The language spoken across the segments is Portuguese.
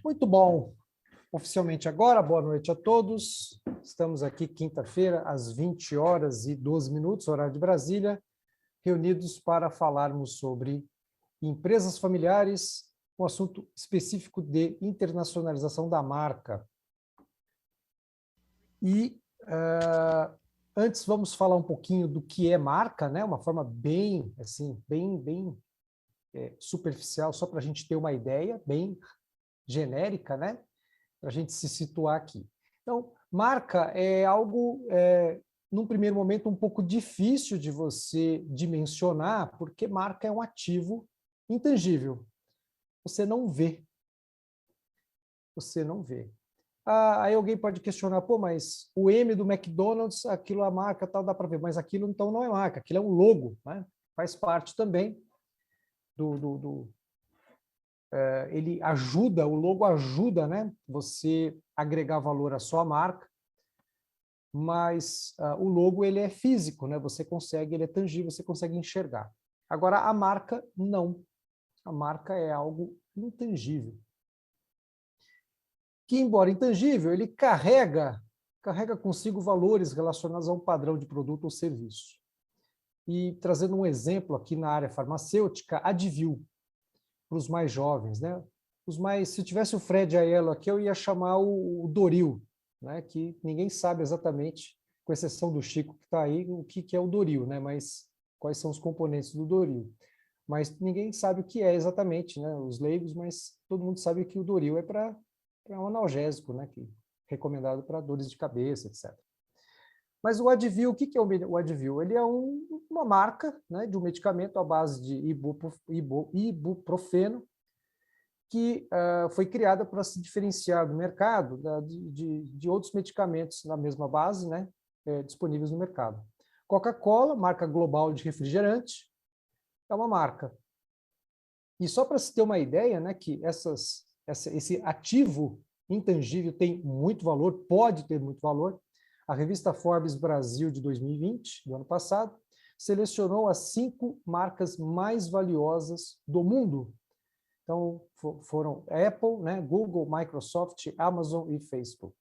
Muito bom. Oficialmente agora, boa noite a todos. Estamos aqui quinta-feira, às 20 horas e 12 minutos, horário de Brasília, reunidos para falarmos sobre empresas familiares, um assunto específico de internacionalização da marca. E antes vamos falar um pouquinho do que é marca, né? Uma forma bem, assim, bem superficial, só para a gente ter uma ideia, bem genérica, né? Para a gente se situar aqui. Então, marca é algo, num primeiro momento, um pouco difícil de você dimensionar, porque marca é um ativo intangível. Você não vê. Você não vê. Aí alguém pode questionar, pô, mas o M do McDonald's, aquilo é a marca, tal, dá para ver, mas aquilo então não é marca, aquilo é um logo, né? Faz parte também ele ajuda, o logo ajuda, né, você agregar valor à sua marca, mas o logo ele é físico, né, você consegue, ele é tangível, você consegue enxergar. Agora, a marca, não. A marca é algo intangível. Que, embora intangível, ele carrega consigo valores relacionados a um padrão de produto ou serviço. E trazendo um exemplo aqui na área farmacêutica, a Advil, para os mais jovens, né? Se tivesse o Fred Aiello aqui, eu ia chamar o Doril, né? Que ninguém sabe exatamente, com exceção do Chico que está aí, o que é o Doril, né? Mas quais são os componentes do Doril. Mas ninguém sabe o que é exatamente, né? Os leigos, mas todo mundo sabe que o Doril é para um analgésico, né? Que recomendado para dores de cabeça, etc. Mas o Advil, o que é o Advil? Ele é uma marca, né, de um medicamento à base de ibuprofeno, que foi criada para se diferenciar do mercado de outros medicamentos na mesma base, né, disponíveis no mercado. Coca-Cola, marca global de refrigerante, é uma marca. E só para se ter uma ideia, né, que esse ativo intangível tem muito valor, pode ter muito valor. A revista Forbes Brasil de 2020, do ano passado, selecionou as 5 marcas mais valiosas do mundo. Então, foram Apple, né, Google, Microsoft, Amazon e Facebook.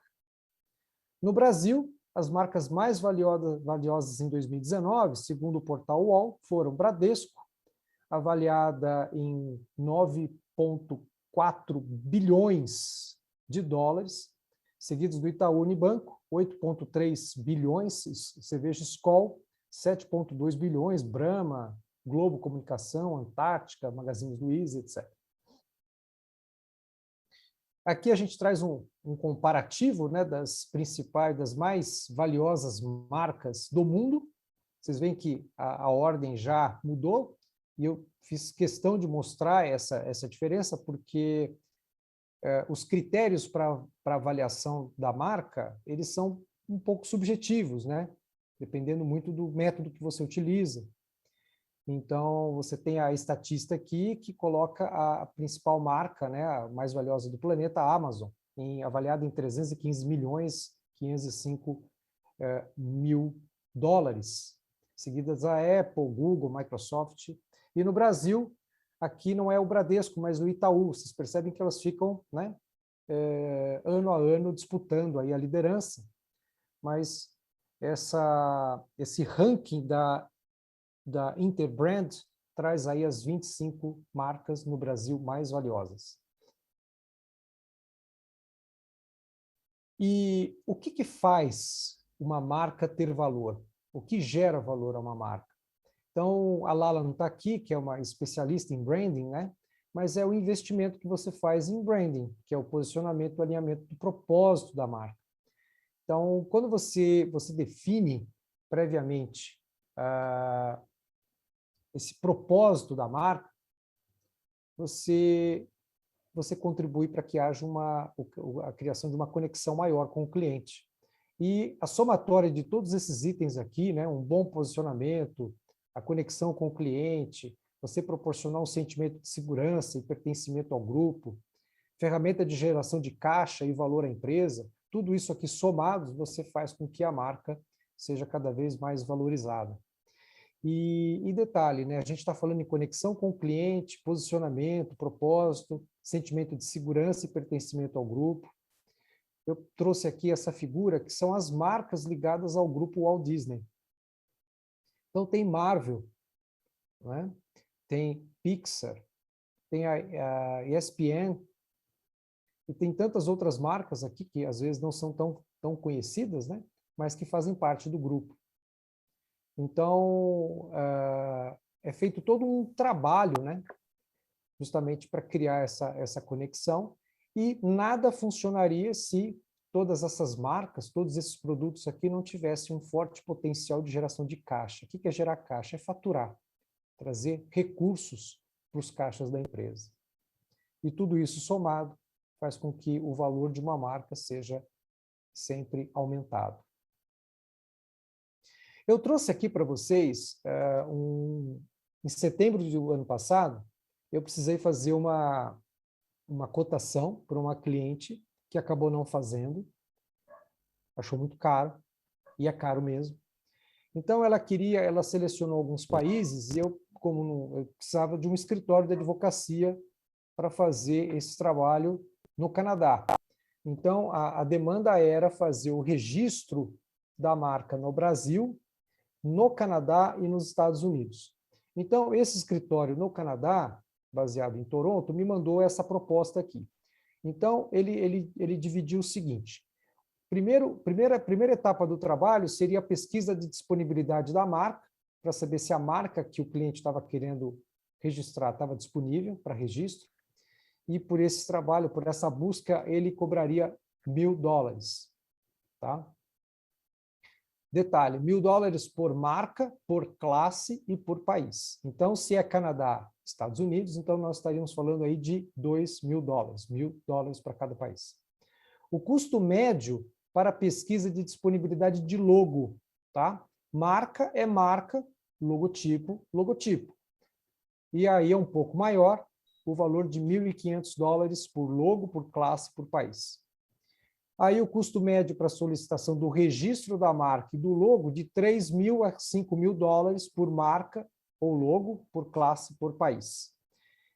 No Brasil, as marcas mais valiosas em 2019, segundo o portal UOL, foram Bradesco, avaliada em 9,4 bilhões de dólares, seguidos do Itaú Unibanco, 8,3 bilhões, cerveja Skol, 7,2 bilhões, Brahma, Globo Comunicação, Antártica, Magazine Luiza, etc. Aqui a gente traz um comparativo, né, das principais, das mais valiosas marcas do mundo. Vocês veem que a ordem já mudou, e eu fiz questão de mostrar essa diferença, porque os critérios para avaliação da marca, eles são um pouco subjetivos, né? Dependendo muito do método que você utiliza. Então, você tem a estatista aqui, que coloca a principal marca, né, a mais valiosa do planeta, a Amazon, avaliada em 315 milhões 505 mil dólares, seguidas a Apple, Google, Microsoft. E no Brasil, aqui não é o Bradesco, mas o Itaú. Vocês percebem que elas ficam, né, ano a ano disputando aí a liderança, mas esse ranking da Interbrand traz aí as 25 marcas no Brasil mais valiosas. E o que faz uma marca ter valor? O que gera valor a uma marca? Então, a Lala não está aqui, que é uma especialista em branding, né? Mas é o investimento que você faz em branding, que é o posicionamento, o alinhamento do propósito da marca. Então, quando você define previamente esse propósito da marca, você contribui para que haja a criação de uma conexão maior com o cliente. E a somatória de todos esses itens aqui, né, um bom posicionamento, a conexão com o cliente, você proporcionar um sentimento de segurança e pertencimento ao grupo, ferramenta de geração de caixa e valor à empresa, tudo isso aqui somados, você faz com que a marca seja cada vez mais valorizada. E detalhe, né, a gente está falando em conexão com o cliente, posicionamento, propósito, sentimento de segurança e pertencimento ao grupo. Eu trouxe aqui essa figura, que são as marcas ligadas ao grupo Walt Disney. Então, tem Marvel, né? Tem Pixar, tem a ESPN, e tem tantas outras marcas aqui que às vezes não são tão conhecidas, né? Mas que fazem parte do grupo. Então, é feito todo um trabalho, né? Justamente para criar essa conexão, e nada funcionaria se todas essas marcas, todos esses produtos aqui não tivessem um forte potencial de geração de caixa. O que é gerar caixa? É faturar, trazer recursos para os caixas da empresa. E tudo isso somado faz com que o valor de uma marca seja sempre aumentado. Eu trouxe aqui para vocês, em setembro do ano passado, eu precisei fazer uma cotação para uma cliente que acabou não fazendo, achou muito caro, e é caro mesmo. Então ela selecionou alguns países, e eu, eu precisava de um escritório de advocacia para fazer esse trabalho no Canadá. Então a demanda era fazer o registro da marca no Brasil, no Canadá e nos Estados Unidos. Então, esse escritório no Canadá, baseado em Toronto, me mandou essa proposta aqui. Então, ele dividiu o seguinte: primeira etapa do trabalho seria a pesquisa de disponibilidade da marca, para saber se a marca que o cliente estava querendo registrar estava disponível para registro, e por esse trabalho, por essa busca, ele cobraria $1.000, tá? Detalhe, $1.000 por marca, por classe e por país. Então, se é Canadá, Estados Unidos, então nós estaríamos falando aí de $2.000, $1.000 para cada país. O custo médio para a pesquisa de disponibilidade de logo, tá? Marca é marca, logotipo, logotipo. E aí é um pouco maior, o valor de $1.500 por logo, por classe, por país. Aí o custo médio para a solicitação do registro da marca e do logo de $3.000 a $5.000 por marca ou logo, por classe, por país.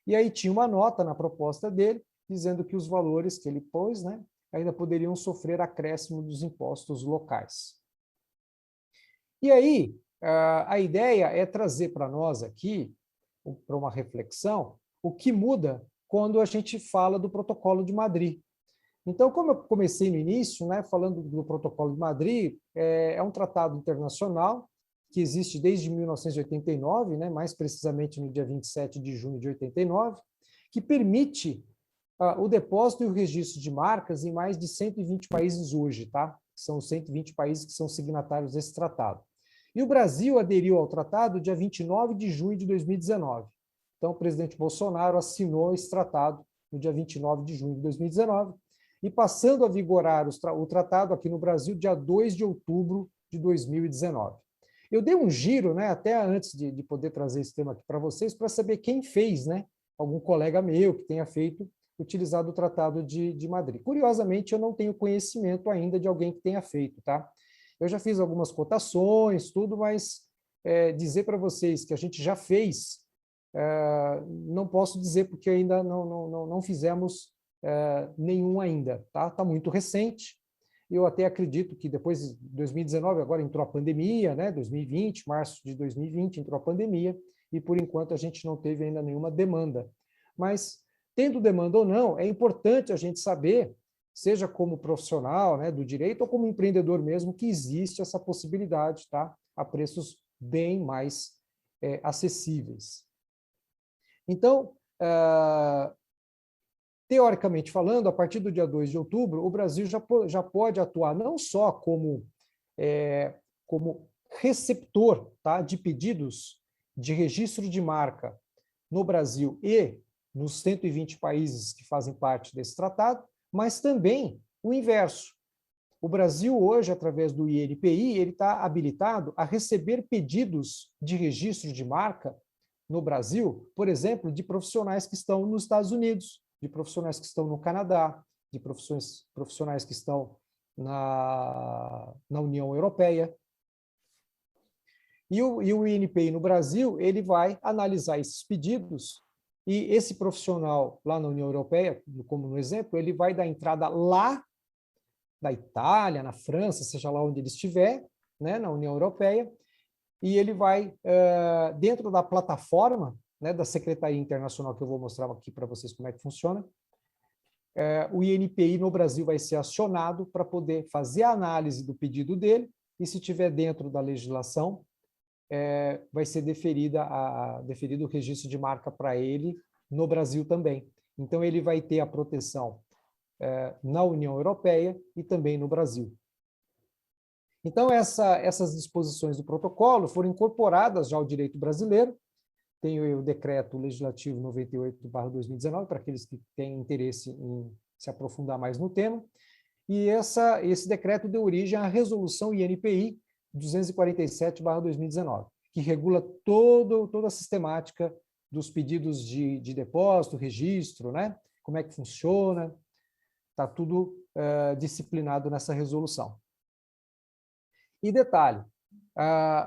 E aí tinha uma nota na proposta dele, dizendo que os valores que ele pôs, né, ainda poderiam sofrer acréscimo dos impostos locais. E aí, a ideia é trazer para nós aqui, para uma reflexão, o que muda quando a gente fala do Protocolo de Madrid. Então, como eu comecei no início, né, falando do Protocolo de Madrid, é um tratado internacional que existe desde 1989, né, mais precisamente no dia 27 de junho de 89, que permite o depósito e o registro de marcas em mais de 120 países hoje, tá? São os 120 países que são signatários desse tratado. E o Brasil aderiu ao tratado dia 29 de junho de 2019. Então, o presidente Bolsonaro assinou esse tratado no dia 29 de junho de 2019, e passando a vigorar o tratado aqui no Brasil dia 2 de outubro de 2019. Eu dei um giro, né, até antes de poder trazer esse tema aqui para vocês, para saber quem fez, né, algum colega meu que tenha utilizado o Tratado de Madrid. Curiosamente, eu não tenho conhecimento ainda de alguém que tenha feito, tá? Eu já fiz algumas cotações, tudo, mas dizer para vocês que a gente já fez, não posso dizer, porque ainda não fizemos nenhum ainda, tá? Está muito recente. Eu até acredito que depois de 2019, agora entrou a pandemia, né? 2020, março de 2020, entrou a pandemia, e por enquanto a gente não teve ainda nenhuma demanda. Mas, tendo demanda ou não, é importante a gente saber, seja como profissional, né, do direito, ou como empreendedor mesmo, que existe essa possibilidade, tá? A preços bem mais acessíveis. Então, teoricamente falando, a partir do dia 2 de outubro, o Brasil já pode atuar não só como receptor, tá, de pedidos de registro de marca no Brasil e nos 120 países que fazem parte desse tratado, mas também o inverso. O Brasil hoje, através do INPI, ele está habilitado a receber pedidos de registro de marca no Brasil, por exemplo, de profissionais que estão nos Estados Unidos, de profissionais que estão no Canadá, de profissionais que estão na União Europeia. E o INPI no Brasil, ele vai analisar esses pedidos e esse profissional lá na União Europeia, como no exemplo, ele vai dar entrada lá da Itália, na França, seja lá onde ele estiver, né, na União Europeia, e ele vai, dentro da plataforma, né, da Secretaria Internacional, que eu vou mostrar aqui para vocês como é que funciona, o INPI no Brasil vai ser acionado para poder fazer a análise do pedido dele, e se estiver dentro da legislação, vai ser deferido o registro de marca para ele no Brasil também. Então, ele vai ter a proteção na União Europeia e também no Brasil. Então, essas disposições do protocolo foram incorporadas já ao direito brasileiro. Tem o decreto legislativo 98/2019, para aqueles que têm interesse em se aprofundar mais no tema. E esse decreto deu origem à resolução INPI 247/2019, que regula toda a sistemática dos pedidos de depósito, registro, né? Como é que funciona, está tudo disciplinado nessa resolução. E detalhe,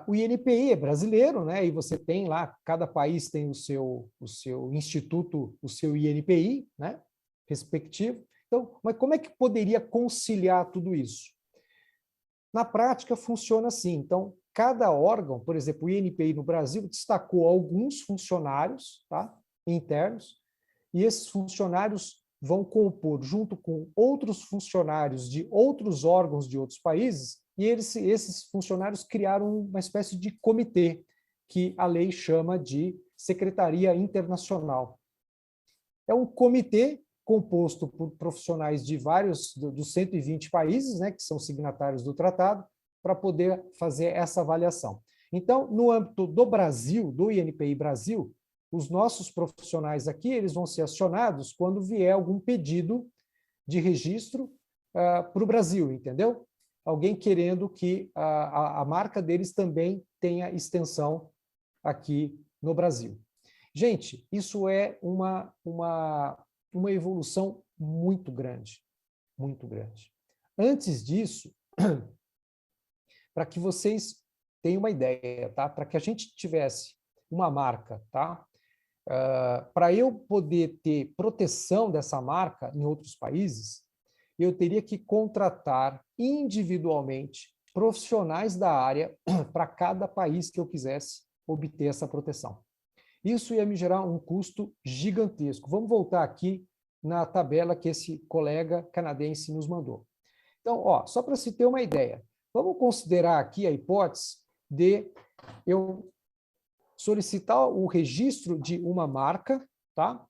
o INPI é brasileiro, né? E você tem lá, cada país tem o seu instituto, o seu INPI, né? Respectivo. Então, mas como é que poderia conciliar tudo isso? Na prática, funciona assim. Então, cada órgão, por exemplo, o INPI no Brasil destacou alguns funcionários, tá, internos, e esses funcionários vão compor, junto com outros funcionários de outros órgãos de outros países, e esses funcionários criaram uma espécie de comitê, que a lei chama de Secretaria Internacional. É um comitê composto por profissionais de vários, dos 120 países, né, que são signatários do tratado, para poder fazer essa avaliação. Então, no âmbito do Brasil, do INPI Brasil, os nossos profissionais aqui, eles vão ser acionados quando vier algum pedido de registro para o Brasil, entendeu? Alguém querendo que a marca deles também tenha extensão aqui no Brasil. Gente, isso é uma evolução muito grande, muito grande. Antes disso, para que vocês tenham uma ideia, tá? Para que a gente tivesse uma marca, tá? Para eu poder ter proteção dessa marca em outros países, eu teria que contratar individualmente profissionais da área para cada país que eu quisesse obter essa proteção. Isso ia me gerar um custo gigantesco. Vamos voltar aqui na tabela que esse colega canadense nos mandou. Então, só para se ter uma ideia, vamos considerar aqui a hipótese de eu solicitar o registro de uma marca, tá?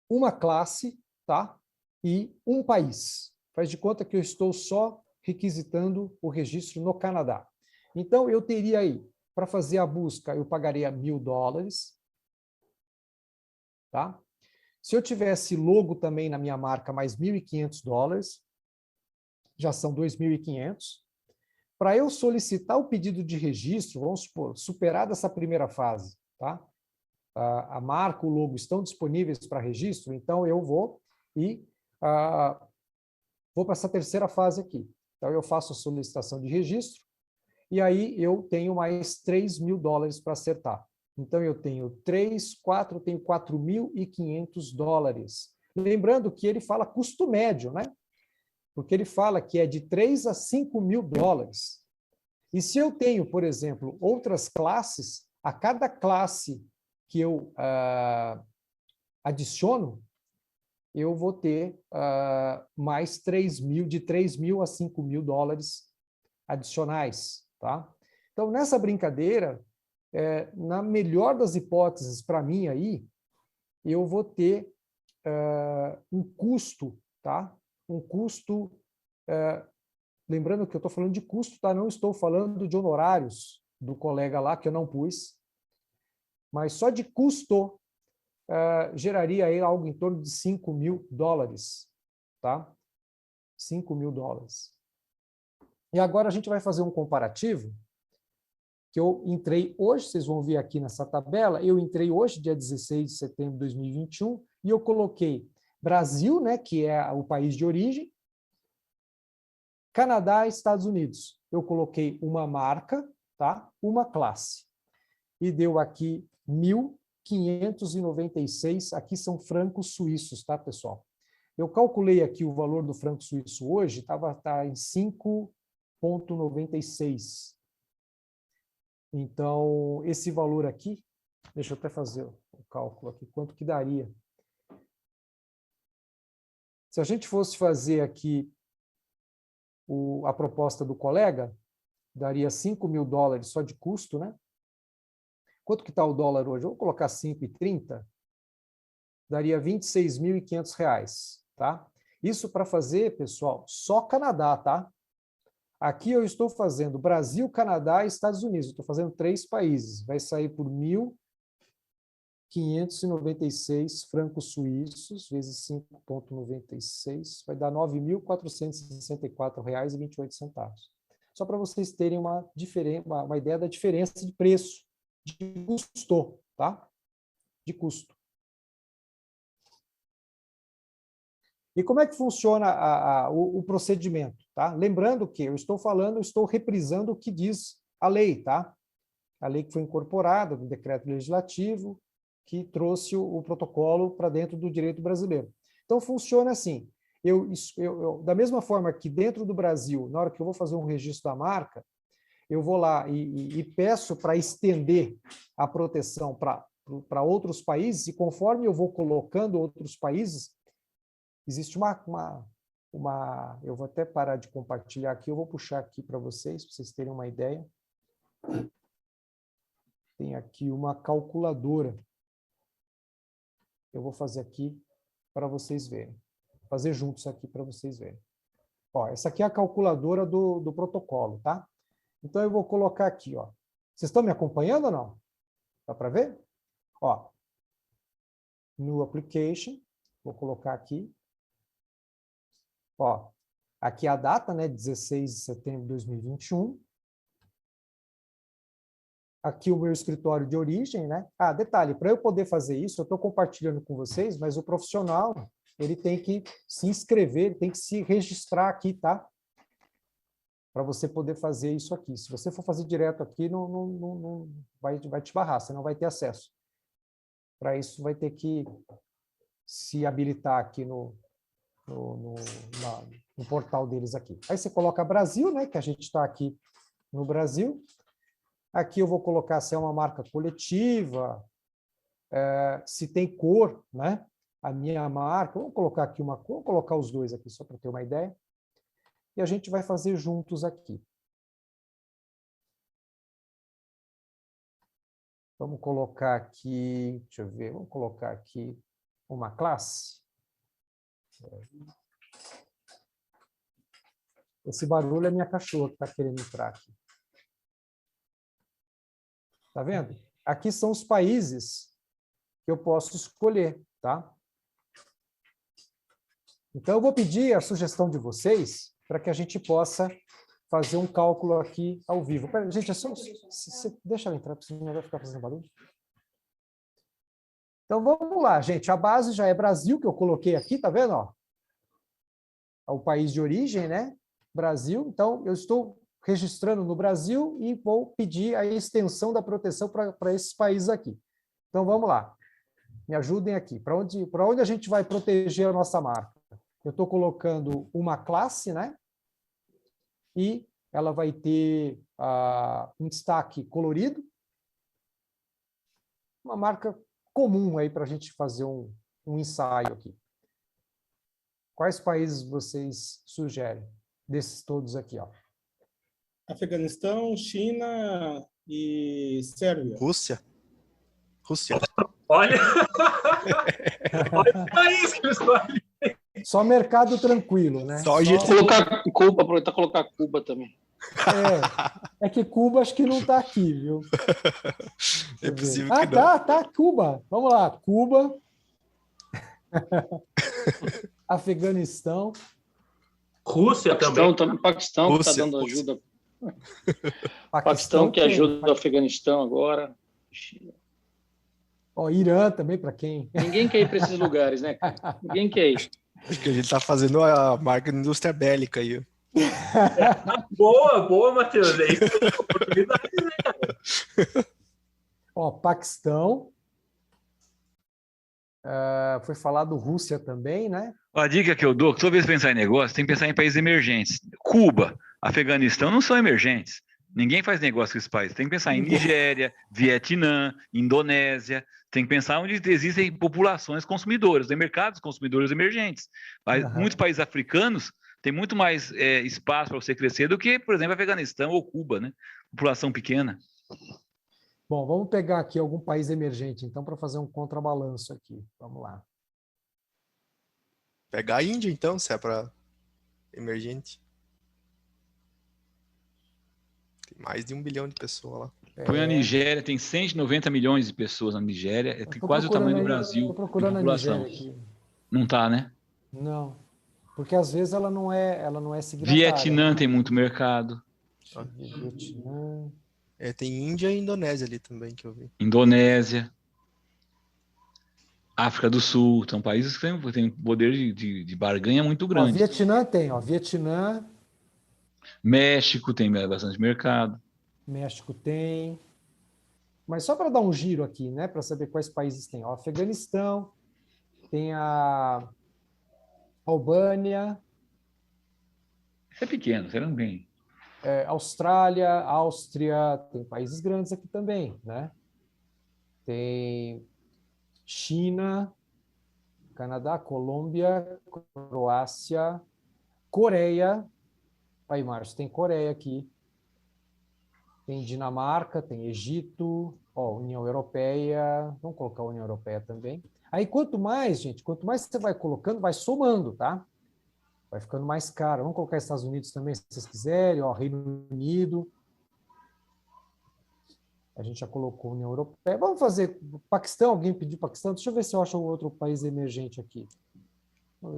Uma classe, tá? E um país. Faz de conta que eu estou só requisitando o registro no Canadá. Então, eu teria aí, para fazer a busca, eu pagaria $1.000, tá? Se eu tivesse logo também na minha marca, mais $1.500, já são 2.500. Para eu solicitar o pedido de registro, vamos supor, superada essa primeira fase, tá? A marca, o logo estão disponíveis para registro, então eu vou vou para essa terceira fase aqui. Então, eu faço a solicitação de registro e aí eu tenho mais $3.000 para acertar. Então, eu tenho 3, 4, eu tenho $4.500. Lembrando que ele fala custo médio, né? Porque ele fala que é de 3 a 5 mil dólares. E se eu tenho, por exemplo, outras classes, a cada classe que eu adiciono, eu vou ter mais 3.000, de 3.000 a 5.000 dólares adicionais, tá? Então, nessa brincadeira, na melhor das hipóteses para mim aí, eu vou ter um custo, tá? Um custo, lembrando que eu estou falando de custo, tá? Não estou falando de honorários do colega lá, que eu não pus, mas só de custo geraria aí algo em torno de 5 mil dólares, tá? 5 mil dólares. E agora a gente vai fazer um comparativo, que eu entrei hoje, vocês vão ver aqui nessa tabela, eu entrei hoje, dia 16 de setembro de 2021, e eu coloquei Brasil, né, que é o país de origem, Canadá e Estados Unidos. eu coloquei uma marca, tá? Uma classe. E deu aqui 1.596, aqui são francos suíços, tá, pessoal? Eu calculei aqui o valor do franco suíço hoje, tá em 5,96. Então, esse valor aqui, deixa eu até fazer o cálculo aqui, quanto que daria? Se a gente fosse fazer aqui a proposta do colega, daria $5.000 só de custo, né? Quanto que está o dólar hoje? Eu vou colocar 5,30, daria R$26.500, tá? Isso para fazer, pessoal, só Canadá, tá? Aqui eu estou fazendo Brasil, Canadá e Estados Unidos. Estou fazendo 3 países. Vai sair por 1.596 francos suíços, vezes 5,96, vai dar R$ 9.464,28. Só para vocês terem uma ideia da diferença de preço, de custo, tá? De custo. E como é que funciona o procedimento? Tá? Lembrando que eu estou reprisando o que diz a lei, tá? A lei que foi incorporada no decreto legislativo, que trouxe o protocolo para dentro do direito brasileiro. Então, funciona assim. Da mesma forma que dentro do Brasil, na hora que eu vou fazer um registro da marca, eu vou lá e peço para estender a proteção para outros países, e conforme eu vou colocando outros países, existe eu vou até parar de compartilhar aqui, eu vou puxar aqui para vocês terem uma ideia. Tem aqui uma calculadora. Eu vou fazer aqui para vocês verem. Vou fazer juntos aqui para vocês verem. Ó, essa aqui é a calculadora do protocolo, tá? Então, eu vou colocar aqui, ó. Vocês estão me acompanhando ou não? Dá para ver? Ó, New Application, vou colocar aqui. Ó, aqui a data, né, 16 de setembro de 2021. Aqui o meu escritório de origem, né? Ah, detalhe, para eu poder fazer isso, eu estou compartilhando com vocês, mas o profissional, ele tem que se inscrever, ele tem que se registrar aqui, tá? Para você poder fazer isso aqui. Se você for fazer direto aqui, não vai te barrar, você não vai ter acesso. Para isso, vai ter que se habilitar aqui no portal deles aqui. Aí você coloca Brasil, né? Que a gente está aqui no Brasil. Aqui eu vou colocar se é uma marca coletiva, se tem cor, né? A minha marca. Vamos colocar aqui vou colocar os dois aqui, só para ter uma ideia. E a gente vai fazer juntos aqui. Vamos colocar aqui, deixa eu ver, vamos colocar aqui uma classe. Esse barulho é minha cachorra que está querendo entrar aqui. Tá vendo? Aqui são os países que eu posso escolher, tá? Então, eu vou pedir a sugestão de vocês para que a gente possa fazer um cálculo aqui ao vivo. Pera, gente, deixa ela entrar, porque senão vai ficar fazendo barulho. Então, vamos lá, gente. A base já é Brasil, que eu coloquei aqui, tá vendo? Ó? O país de origem, né? Brasil. Então, eu estou registrando no Brasil e vou pedir a extensão da proteção para esses países aqui. Então, vamos lá. Me ajudem aqui. Para onde a gente vai proteger a nossa marca? Eu estou colocando uma classe, né? E ela vai ter um destaque colorido. Uma marca comum aí para a gente fazer um ensaio aqui. Quais países vocês sugerem? Desses todos aqui, ó. Afeganistão, China e Sérvia. Rússia. Olha! Olha o país que eu escolhi. Só mercado tranquilo, né? Só a gente colocar Cuba, aproveitar e colocar Cuba também. É que Cuba acho que não está aqui, viu? É possível que não. Tá, Cuba. Vamos lá, Cuba. Afeganistão. Rússia também. Paquistão que está dando ajuda. Paquistão que ajuda o Afeganistão agora. Ó, Irã também, para quem? Ninguém quer ir para esses lugares, né? Ninguém quer ir. Acho que a gente está fazendo a marca de indústria bélica aí. Boa, Matheus. É isso que eu oportunidade, né? Ó, Paquistão. Foi falado Rússia também, né? A dica que eu dou, que toda vez que pensar em negócio, tem que pensar em países emergentes. Cuba, Afeganistão não são emergentes. Ninguém faz negócio com esses países. Tem que pensar em Nigéria, Vietnã, Indonésia. Tem que pensar onde existem populações consumidoras, tem mercados consumidores emergentes. Muitos países africanos têm muito mais espaço para você crescer do que, por exemplo, Afeganistão ou Cuba, né? População pequena. Bom, vamos pegar aqui algum país emergente, então, para fazer um contrabalanço aqui. Vamos lá. Pegar a Índia, então, se é para emergente. Tem mais de 1 bilhão de pessoas lá. Põe a Nigéria, tem 190 milhões de pessoas na Nigéria, tem quase o tamanho do Brasil. Estou procurando a Nigéria aqui. Não tá, né? Não, porque às vezes ela não é signatária. Vietnã tem muito mercado. Vietnã. Tem Índia e Indonésia ali também, que eu vi. Indonésia. África do Sul, são países que têm poder de barganha muito grande. Vietnã tem, Vietnã. México tem bastante mercado. México tem. Mas só para dar um giro aqui, né, para saber quais países tem. Afeganistão, tem a Albânia. Isso é pequeno, você não tem. Austrália, Áustria, tem países grandes aqui também, né? Tem China, Canadá, Colômbia, Croácia, Coreia. Aí, Márcio, tem Coreia aqui. Tem Dinamarca, tem Egito, União Europeia. Vamos colocar a União Europeia também. Aí, quanto mais, gente, quanto mais você vai colocando, vai somando, tá? Vai ficando mais caro. Vamos colocar Estados Unidos também, se vocês quiserem. Reino Unido. A gente já colocou União Europeia. Vamos fazer Paquistão. Alguém pediu Paquistão? Deixa eu ver se eu acho outro país emergente aqui.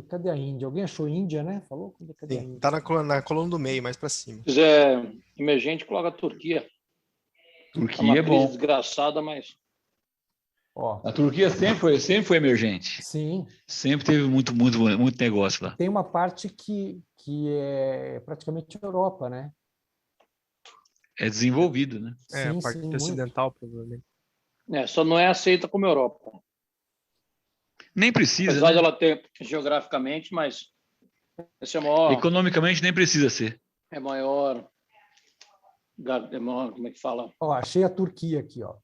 Cadê a Índia? Alguém achou Índia, né? Falou? Cadê a Índia? Tá na coluna do meio, mais para cima. Se quiser emergente, coloca a Turquia. Turquia é bom. Desgraçada, mas... A Turquia sempre foi emergente. Sim. Sempre teve muito negócio lá. Tem uma parte que é praticamente Europa, né? É desenvolvido, né? A parte ocidental, provavelmente. Só não é aceita como Europa. Nem precisa. Apesar de ela ter geograficamente, mas esse é maior. Economicamente nem precisa ser. É maior. Como é que fala? Achei a Turquia aqui, ó.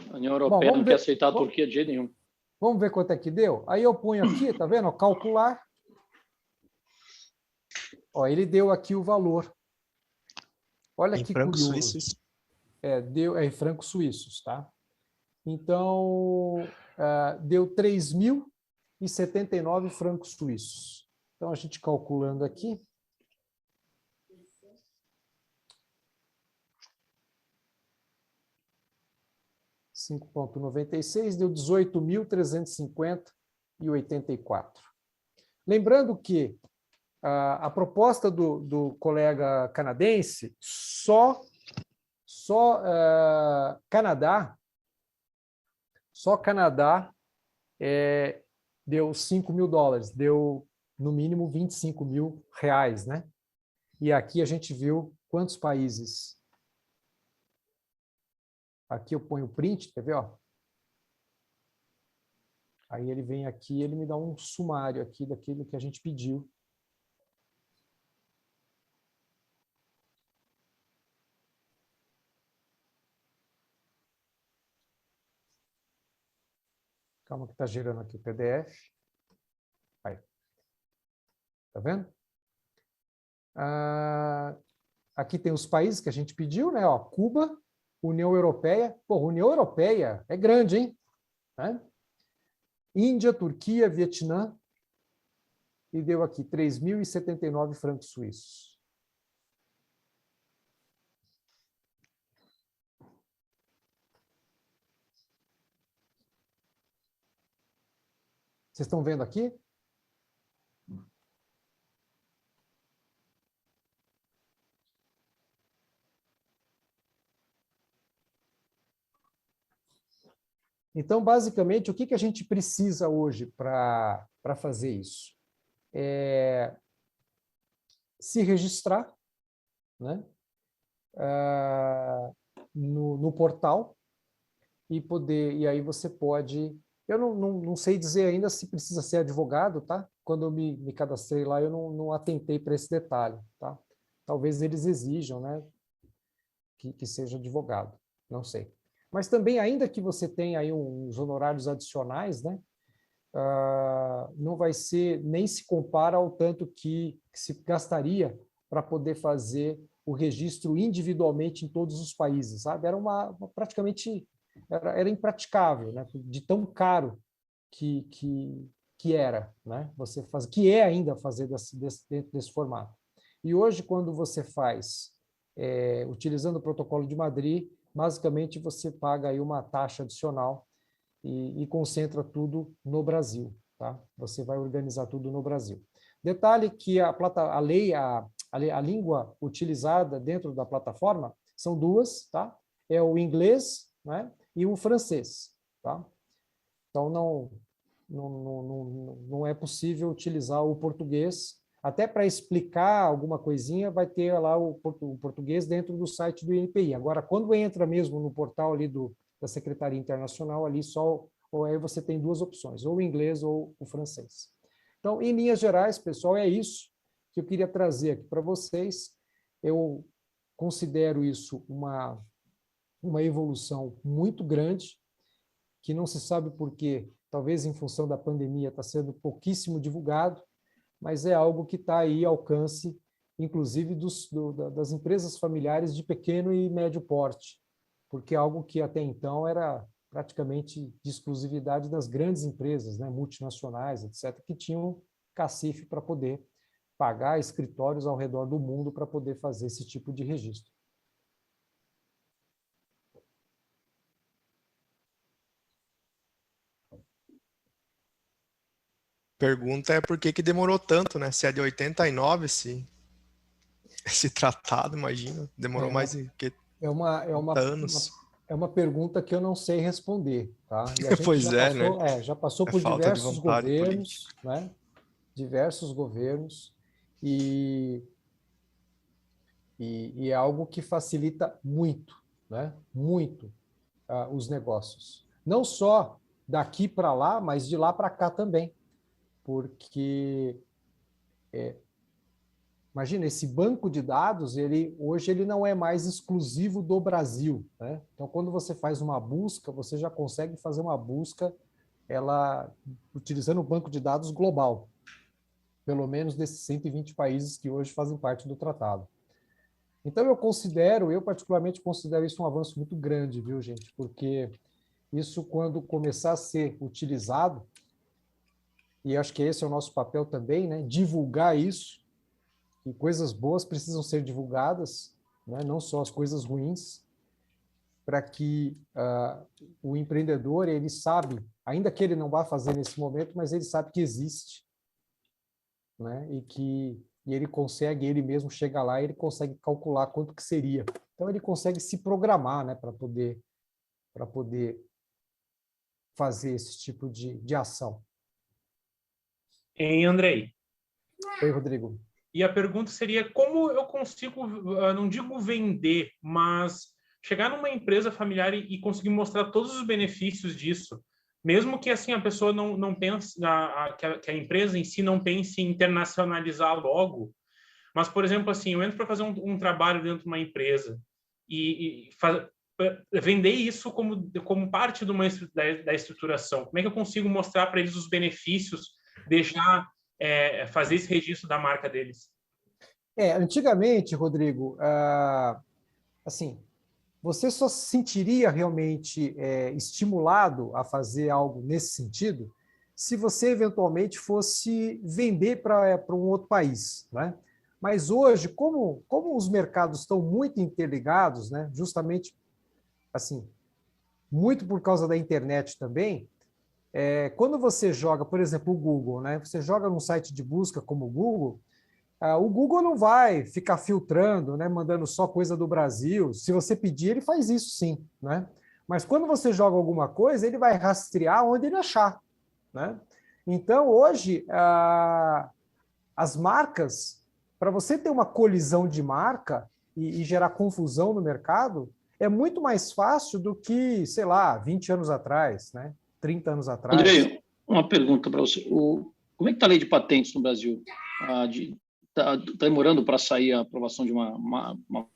A União Europeia não quer aceitar a Turquia de jeito nenhum. Vamos ver quanto é que deu? Aí eu ponho aqui, tá vendo? Calcular. Ele deu aqui o valor. Olha que curioso. Suíços. Deu em francos suíços, tá? Então, deu 3.079 francos suíços. Então, a gente calculando aqui. $5,96 deu 18.350,84. Lembrando que a proposta do colega canadense, só Canadá deu $5.000, deu no mínimo R$25.000, né? E aqui a gente viu quantos países. Aqui eu ponho o print, quer ver? Aí ele vem aqui, ele me dá um sumário aqui daquilo que a gente pediu. Calma que está gerando aqui o PDF. Aí. Tá vendo? Aqui tem os países que a gente pediu, né? Cuba, União Europeia. União Europeia é grande, hein? Índia, Turquia, Vietnã. E deu aqui 3.079 francos suíços. Vocês estão vendo aqui? Então, basicamente, o que a gente precisa hoje para fazer isso? se registrar, né, no portal e aí você pode... Eu não sei dizer ainda se precisa ser advogado, tá? Quando eu me cadastrei lá, eu não atentei para esse detalhe, tá? Talvez eles exijam, né, que seja advogado, não sei. Mas também, ainda que você tenha aí uns honorários adicionais, né, não vai ser, nem se compara ao tanto que se gastaria para poder fazer o registro individualmente em todos os países, sabe? Era praticamente era impraticável, né? De tão caro que era, né? Você faz, que é ainda fazer dentro desse formato. E hoje, quando você faz utilizando o protocolo de Madrid, basicamente você paga aí uma taxa adicional e concentra tudo no Brasil, tá? Você vai organizar tudo no Brasil. Detalhe que a língua utilizada dentro da plataforma são duas, tá? É o inglês, né, e o francês, tá? Então não é possível utilizar o português. Até para explicar alguma coisinha, vai ter lá o português dentro do site do INPI. Agora, quando entra mesmo no portal ali da Secretaria Internacional, ali ou aí você tem duas opções, ou o inglês ou o francês. Então, em linhas gerais, pessoal, é isso que eu queria trazer aqui para vocês. Eu considero isso uma evolução muito grande, que não se sabe por quê, talvez em função da pandemia está sendo pouquíssimo divulgado, mas é algo que está aí ao alcance, inclusive das empresas familiares de pequeno e médio porte, porque é algo que até então era praticamente de exclusividade das grandes empresas, né, multinacionais, etc., que tinham cacife para poder pagar escritórios ao redor do mundo para poder fazer esse tipo de registro. Pergunta é por que demorou tanto, né? Se é de 89, esse tratado, imagina, demorou mais de anos. É uma pergunta que eu não sei responder, tá? E a gente Pois né? Já passou por falta de diversos vontade governos, né? Diversos governos, e é algo que facilita muito, né? Muito os negócios. Não só daqui para lá, mas de lá para cá também. Porque, imagina, esse banco de dados, hoje ele não é mais exclusivo do Brasil, né? Então, quando você faz uma busca, você já consegue fazer uma busca utilizando o banco de dados global, pelo menos desses 120 países que hoje fazem parte do tratado. Então, eu particularmente considero isso um avanço muito grande, viu, gente? Porque isso, quando começar a ser utilizado, e acho que esse é o nosso papel também, né? Divulgar isso, que coisas boas precisam ser divulgadas, né? Não só as coisas ruins, para que o empreendedor, ele sabe, ainda que ele não vá fazer nesse momento, mas ele sabe que existe, né? E ele consegue, ele mesmo chega lá e ele consegue calcular quanto que seria. Então, ele consegue se programar, né? Para poder fazer esse tipo de ação. Hein, Andrei? Oi, Rodrigo. E a pergunta seria como eu consigo, não digo vender, mas chegar numa empresa familiar e conseguir mostrar todos os benefícios disso, mesmo que assim a pessoa não pense, que a empresa em si não pense em internacionalizar logo, mas, por exemplo, assim, eu entro para fazer um trabalho dentro de uma empresa e vender isso como parte da estruturação. Como é que eu consigo mostrar para eles os benefícios, deixar fazer esse registro da marca deles? Antigamente, Rodrigo, assim, você só se sentiria realmente estimulado a fazer algo nesse sentido se você eventualmente fosse vender para um outro país, né? Mas hoje, como os mercados estão muito interligados, né? Justamente, assim, muito por causa da internet também, quando você joga, por exemplo, o Google, né? Você joga num site de busca como o Google não vai ficar filtrando, né? Mandando só coisa do Brasil. Se você pedir, ele faz isso sim, né? Mas quando você joga alguma coisa, ele vai rastrear onde ele achar, né? Então, hoje, as marcas para você ter uma colisão de marca e gerar confusão no mercado, é muito mais fácil do que, sei lá, 20 anos atrás, né? 30 anos atrás. Andrei, uma pergunta para você. Como é que está a lei de patentes no Brasil? Está demorando para sair a aprovação de uma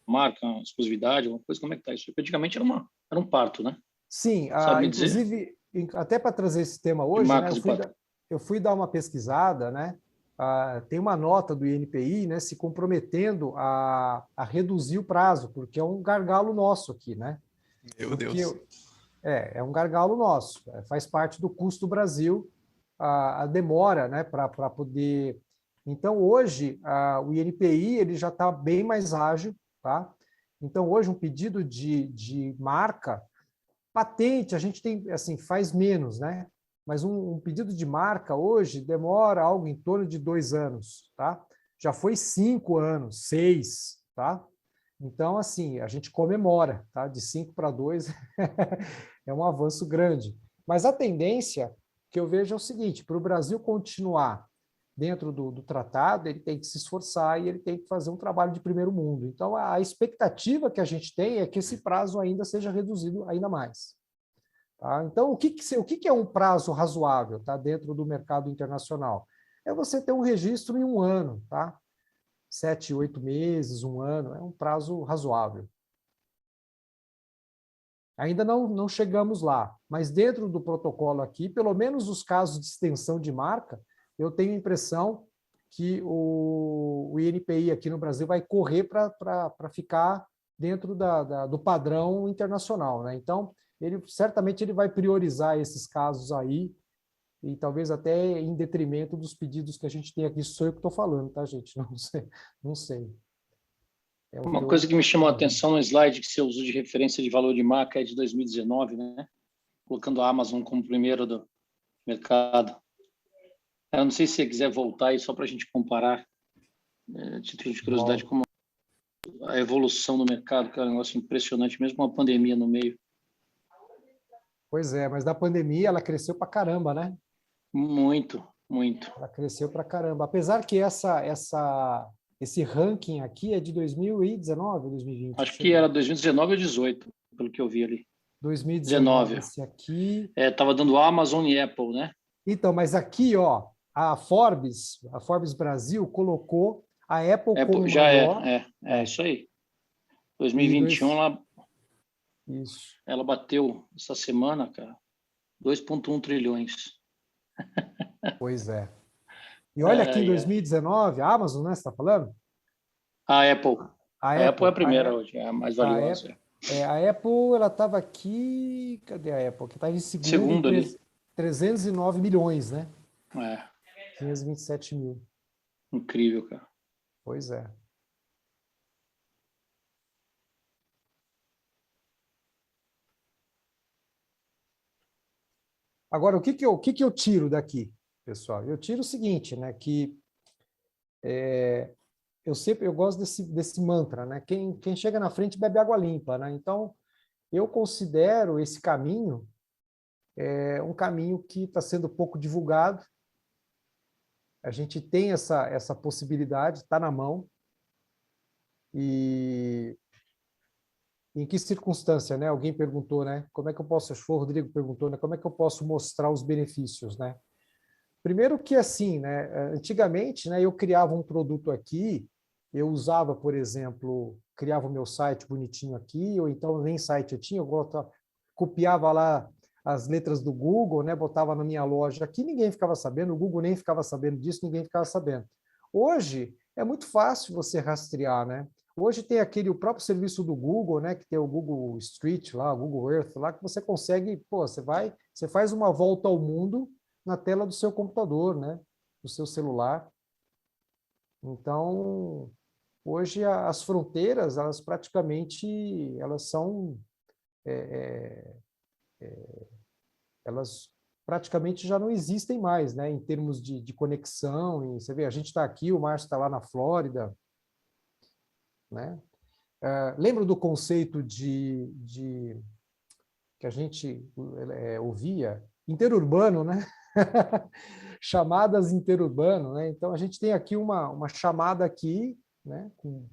marca, uma exclusividade, alguma coisa? Como é que está isso? Porque antigamente era um parto, né? Sim, inclusive, até para trazer esse tema hoje, né, eu fui dar uma pesquisada, né? Tem uma nota do INPI, né, se comprometendo a reduzir o prazo, porque é um gargalo nosso aqui, né? Meu Deus. É um gargalo nosso, faz parte do custo do Brasil, a demora, né, para poder... Então, hoje, o INPI ele já está bem mais ágil, tá? Então, hoje, um pedido de marca, patente, a gente tem, assim, faz menos, né? Mas um pedido de marca hoje demora algo em torno de 2 anos, tá? Já foi 5 anos, 6, tá? Então, assim, a gente comemora, tá? De 5 para 2 é um avanço grande. Mas a tendência que eu vejo é o seguinte, para o Brasil continuar dentro do tratado, ele tem que se esforçar e ele tem que fazer um trabalho de primeiro mundo. Então, a expectativa que a gente tem é que esse prazo ainda seja reduzido ainda mais. Tá? Então, o que é um prazo razoável, tá, dentro do mercado internacional? É você ter um registro em 1 ano, tá? 7, 8 meses, 1 ano, é um prazo razoável. Ainda não chegamos lá, mas dentro do protocolo aqui, pelo menos os casos de extensão de marca, eu tenho a impressão que o INPI aqui no Brasil vai correr para ficar dentro do padrão internacional, né? Então, certamente ele vai priorizar esses casos aí, e talvez até em detrimento dos pedidos que a gente tem aqui. Isso sou eu que estou falando, tá, gente? Não sei. Uma coisa que me chamou a atenção no slide que você usou de referência de valor de marca é de 2019, né? Colocando a Amazon como primeiro do mercado. Eu não sei se você quiser voltar aí só para a gente comparar, título de curiosidade, como a evolução do mercado, que é um negócio impressionante, mesmo com a pandemia no meio. Pois é, mas da pandemia ela cresceu para caramba, né? Muito, muito. Ela cresceu para caramba. Apesar que esse ranking aqui é de 2019 ou 2020? Acho que era 2019 ou 2018, pelo que eu vi ali. 2019. Esse aqui... Estava dando Amazon e Apple, né? Então, mas aqui, ó, a Forbes Brasil colocou a Apple como já maior. É isso aí. 2021 ela bateu essa semana, cara, 2,1 trilhões. Pois é. E olha aqui em 2019, a Amazon, né, você está falando? A Apple é a primeira hoje, é a mais valiosa. A Apple, ela estava aqui... Cadê a Apple? Que estava em segundo ali. 309 milhões, né? 527 mil. Incrível, cara. Pois é. Agora, o que eu tiro daqui, pessoal? Eu tiro o seguinte, né? Que eu gosto desse mantra, né? Quem chega na frente bebe água limpa, né? Então, eu considero esse caminho um caminho que está sendo pouco divulgado. A gente tem essa possibilidade, está na mão. E em que circunstância, né? Alguém perguntou, né? Como é que eu posso, acho que o Rodrigo perguntou, né? Como é que eu posso mostrar os benefícios, né? Primeiro que assim, né? Antigamente, né? Eu criava um produto aqui, eu usava, por exemplo, criava o meu site bonitinho aqui, ou então nem site eu tinha, copiava lá as letras do Google, né? Botava na minha loja aqui, ninguém ficava sabendo, o Google nem ficava sabendo disso, ninguém ficava sabendo. Hoje é muito fácil você rastrear, né? Hoje tem o próprio serviço do Google, né, que tem o Google Street lá, o Google Earth lá, que você consegue, você faz uma volta ao mundo na tela do seu computador, né, do seu celular. Então, hoje as fronteiras, elas praticamente, elas praticamente já não existem mais, né, em termos de conexão. Você vê, a gente está aqui, o Márcio está lá na Flórida, né? Lembra do conceito que a gente ouvia? Interurbano, né? chamadas interurbano, né? Então, a gente tem aqui uma chamada aqui, né? Com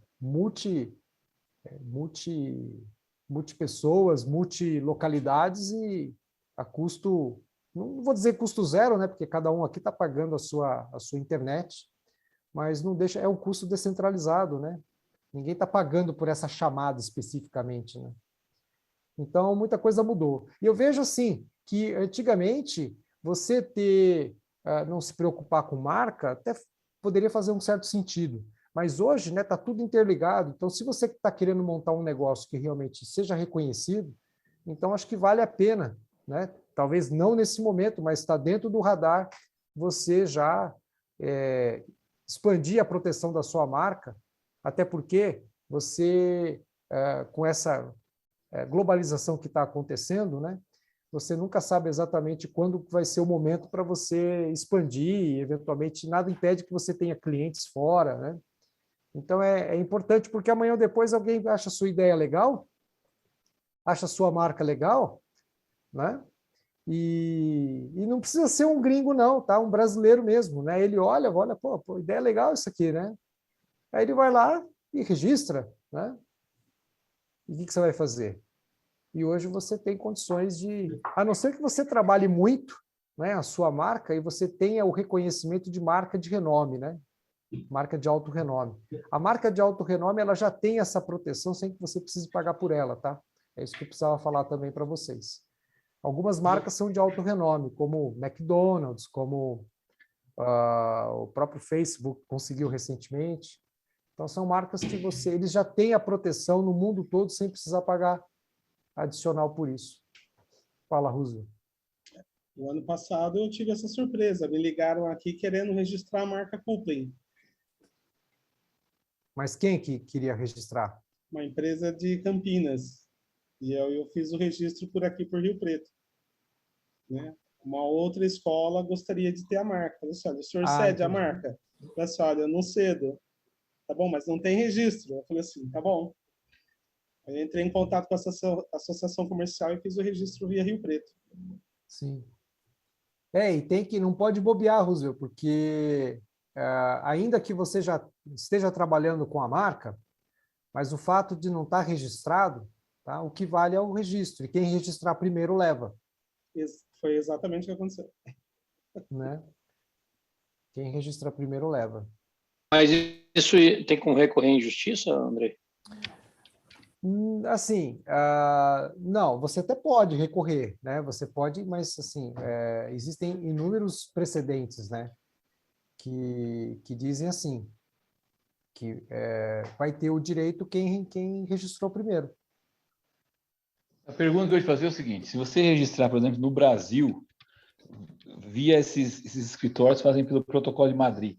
multi-pessoas, multi-localidades e a custo, não vou dizer custo zero, né? Porque cada um aqui está pagando a sua internet, mas não deixa, é um custo descentralizado, né? Ninguém está pagando por essa chamada especificamente, né? Então, muita coisa mudou. E eu vejo assim, que antigamente você não se preocupar com marca até poderia fazer um certo sentido. Mas hoje, né, está tudo interligado. Então, se você está querendo montar um negócio que realmente seja reconhecido, então acho que vale a pena, né? Talvez não nesse momento, mas está dentro do radar você já expandir a proteção da sua marca, até porque você, com essa globalização que está acontecendo, né? Você nunca sabe exatamente quando vai ser o momento para você expandir, e eventualmente nada impede que você tenha clientes fora, né? Então é importante, porque amanhã ou depois alguém acha a sua ideia legal, acha a sua marca legal, né? E não precisa ser um gringo não, tá? Um brasileiro mesmo, né? Ele olha, pô, ideia legal isso aqui, né? Aí ele vai lá e registra, né? E o que você vai fazer? E hoje você tem condições de, a não ser que você trabalhe muito, né, a sua marca, e você tenha o reconhecimento de marca de renome, né? Marca de alto renome. A marca de alto renome, ela já tem essa proteção sem que você precise pagar por ela, tá? É isso que eu precisava falar também para vocês. Algumas marcas são de alto renome, como McDonald's, como o próprio Facebook conseguiu recentemente. Então, são marcas que eles já têm a proteção no mundo todo sem precisar pagar adicional por isso. Fala, Roosevelt. No ano passado eu tive essa surpresa. Me ligaram aqui querendo registrar a marca Coupling. Mas quem que queria registrar? Uma empresa de Campinas. E eu fiz o registro por aqui, por Rio Preto. Né? Uma outra escola gostaria de ter a marca. Falei assim, olha, o senhor cede a marca? Eu falei assim, olha, eu não cedo. Tá bom, mas não tem registro. Eu falei assim, tá bom. Aí eu entrei em contato com a associação comercial e fiz o registro via Rio Preto. Sim. E não pode bobear, Roosevelt, porque ainda que você já esteja trabalhando com a marca, mas o fato de não estar registrado, tá, o que vale é o registro, e quem registrar primeiro leva. Foi exatamente o que aconteceu. Né? Quem registrar primeiro leva. Mas isso tem como recorrer em justiça, André? Assim, não, você até pode recorrer, né? Você pode, mas assim, existem inúmeros precedentes, né? Que dizem assim, que vai ter o direito quem registrou primeiro. A pergunta que eu vou te fazer é o seguinte: se você registrar, por exemplo, no Brasil, via esses escritórios que fazem pelo Protocolo de Madrid,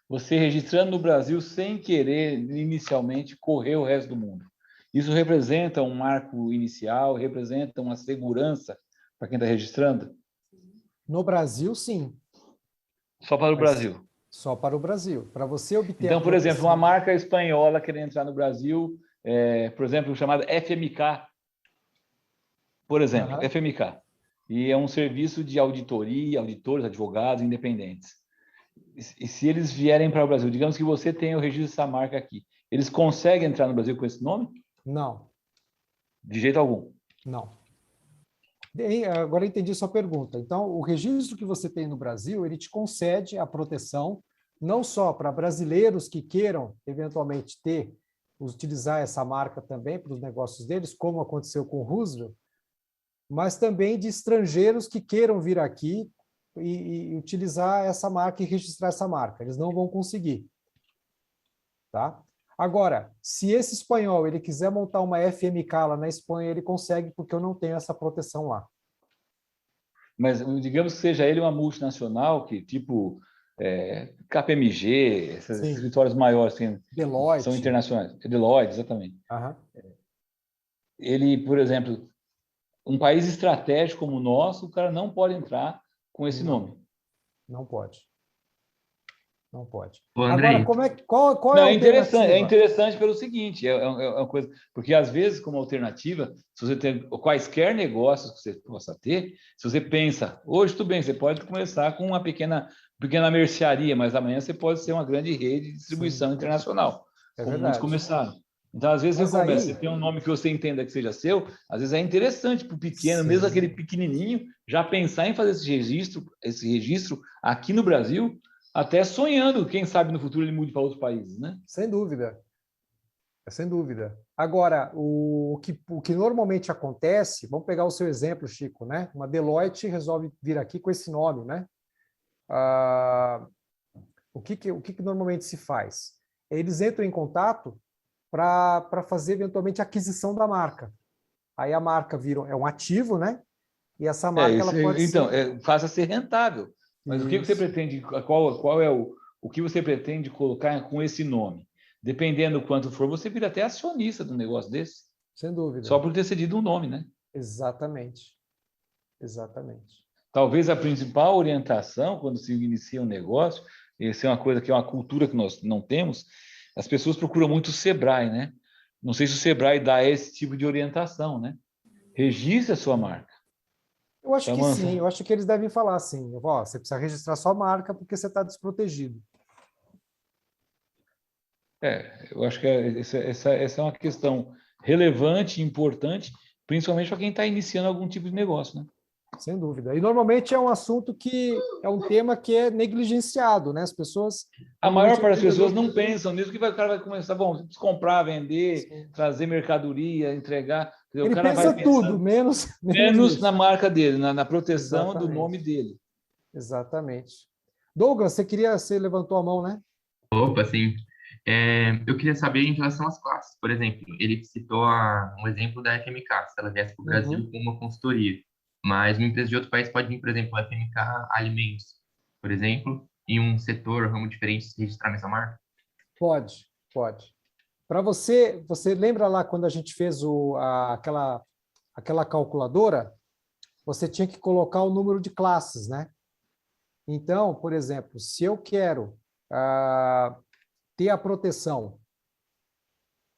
você registrando no Brasil sem querer inicialmente correr o resto do mundo, isso representa um marco inicial, representa uma segurança para quem está registrando? No Brasil, sim. Só para o Brasil? Só para o Brasil. Para você obter. Então, por exemplo, uma marca espanhola querendo entrar no Brasil, por exemplo, chamada FMK, por exemplo, FMK, e é um serviço de auditoria, auditores, advogados independentes. E se eles vierem para o Brasil, digamos que você tem o registro dessa marca aqui, eles conseguem entrar no Brasil com esse nome? Não. De jeito algum? Não. Agora eu entendi sua pergunta. Então, o registro que você tem no Brasil, ele te concede a proteção não só para brasileiros que queiram eventualmente utilizar essa marca também para os negócios deles, como aconteceu com o Roosevelt, mas também de estrangeiros que queiram vir aqui e utilizar essa marca e registrar essa marca. Eles não vão conseguir. Tá? Agora, se esse espanhol ele quiser montar uma FMK lá na Espanha, ele consegue, porque eu não tenho essa proteção lá. Mas digamos que seja ele uma multinacional que, tipo, KPMG, esses escritórios maiores que Deloitte. São internacionais. Deloitte, exatamente. Ele, por exemplo, um país estratégico como o nosso, o cara não pode entrar com esse nome. Não pode. Não pode. Ô, Andrei. Agora, qual Não, é a interessante, alternativa? é interessante pelo seguinte, é uma coisa, porque às vezes, como alternativa, se você tem quaisquer negócios que você possa ter, se você pensa, hoje tudo bem, você pode começar com uma pequena mercearia, mas amanhã você pode ser uma grande rede de distribuição internacional, como muitos começaram. Então, às vezes, você tem um nome que você entenda que seja seu, às vezes é interessante para o pequeno, mesmo aquele pequenininho, já pensar em fazer esse registro aqui no Brasil, até sonhando, quem sabe no futuro ele mude para outros países, né? Sem dúvida. Sem dúvida. Agora, o que normalmente acontece, vamos pegar o seu exemplo, Chico, né? Uma Deloitte resolve vir aqui com esse nome, né? O que normalmente se faz? Eles entram em contato para fazer, eventualmente, a aquisição da marca. Aí a marca é um ativo, né? E essa marca ela pode ser... faça ser rentável. Mas o que você pretende, qual é o que você pretende colocar com esse nome? Dependendo do quanto for, você vira até acionista de um negócio desse. Sem dúvida. Só por ter cedido um nome, né? Exatamente. Exatamente. Talvez a principal orientação, quando se inicia um negócio, essa é uma coisa que é uma cultura que nós não temos, as pessoas procuram muito o Sebrae, né? Não sei se o Sebrae dá esse tipo de orientação, né? Registre a sua marca. Eu acho que sim, eu acho que eles devem falar assim, você precisa registrar sua marca porque você está desprotegido. Eu acho que essa é uma questão relevante e importante, principalmente para quem está iniciando algum tipo de negócio, né? Sem dúvida. E normalmente é um assunto é um tema que é negligenciado, né? As pessoas... A maior parte das pessoas não pensam nisso, que o cara vai começar, precisa comprar, vender, trazer mercadoria, entregar. Ele o cara pensa vai tudo, menos na marca dele, na proteção do nome dele. Exatamente. Douglas, você levantou a mão, né? Opa, sim. Eu queria saber em relação às classes. Por exemplo, ele citou um exemplo da FMK, se ela viesse para o Brasil com uma consultoria. Mas uma empresa de outro país pode vir, por exemplo, a FMK Alimentos, por exemplo, em um setor, ramo diferente, se registrar nessa marca? Pode. Para você lembra lá quando a gente fez aquela calculadora? Você tinha que colocar o número de classes, né? Então, por exemplo, se eu quero ter a proteção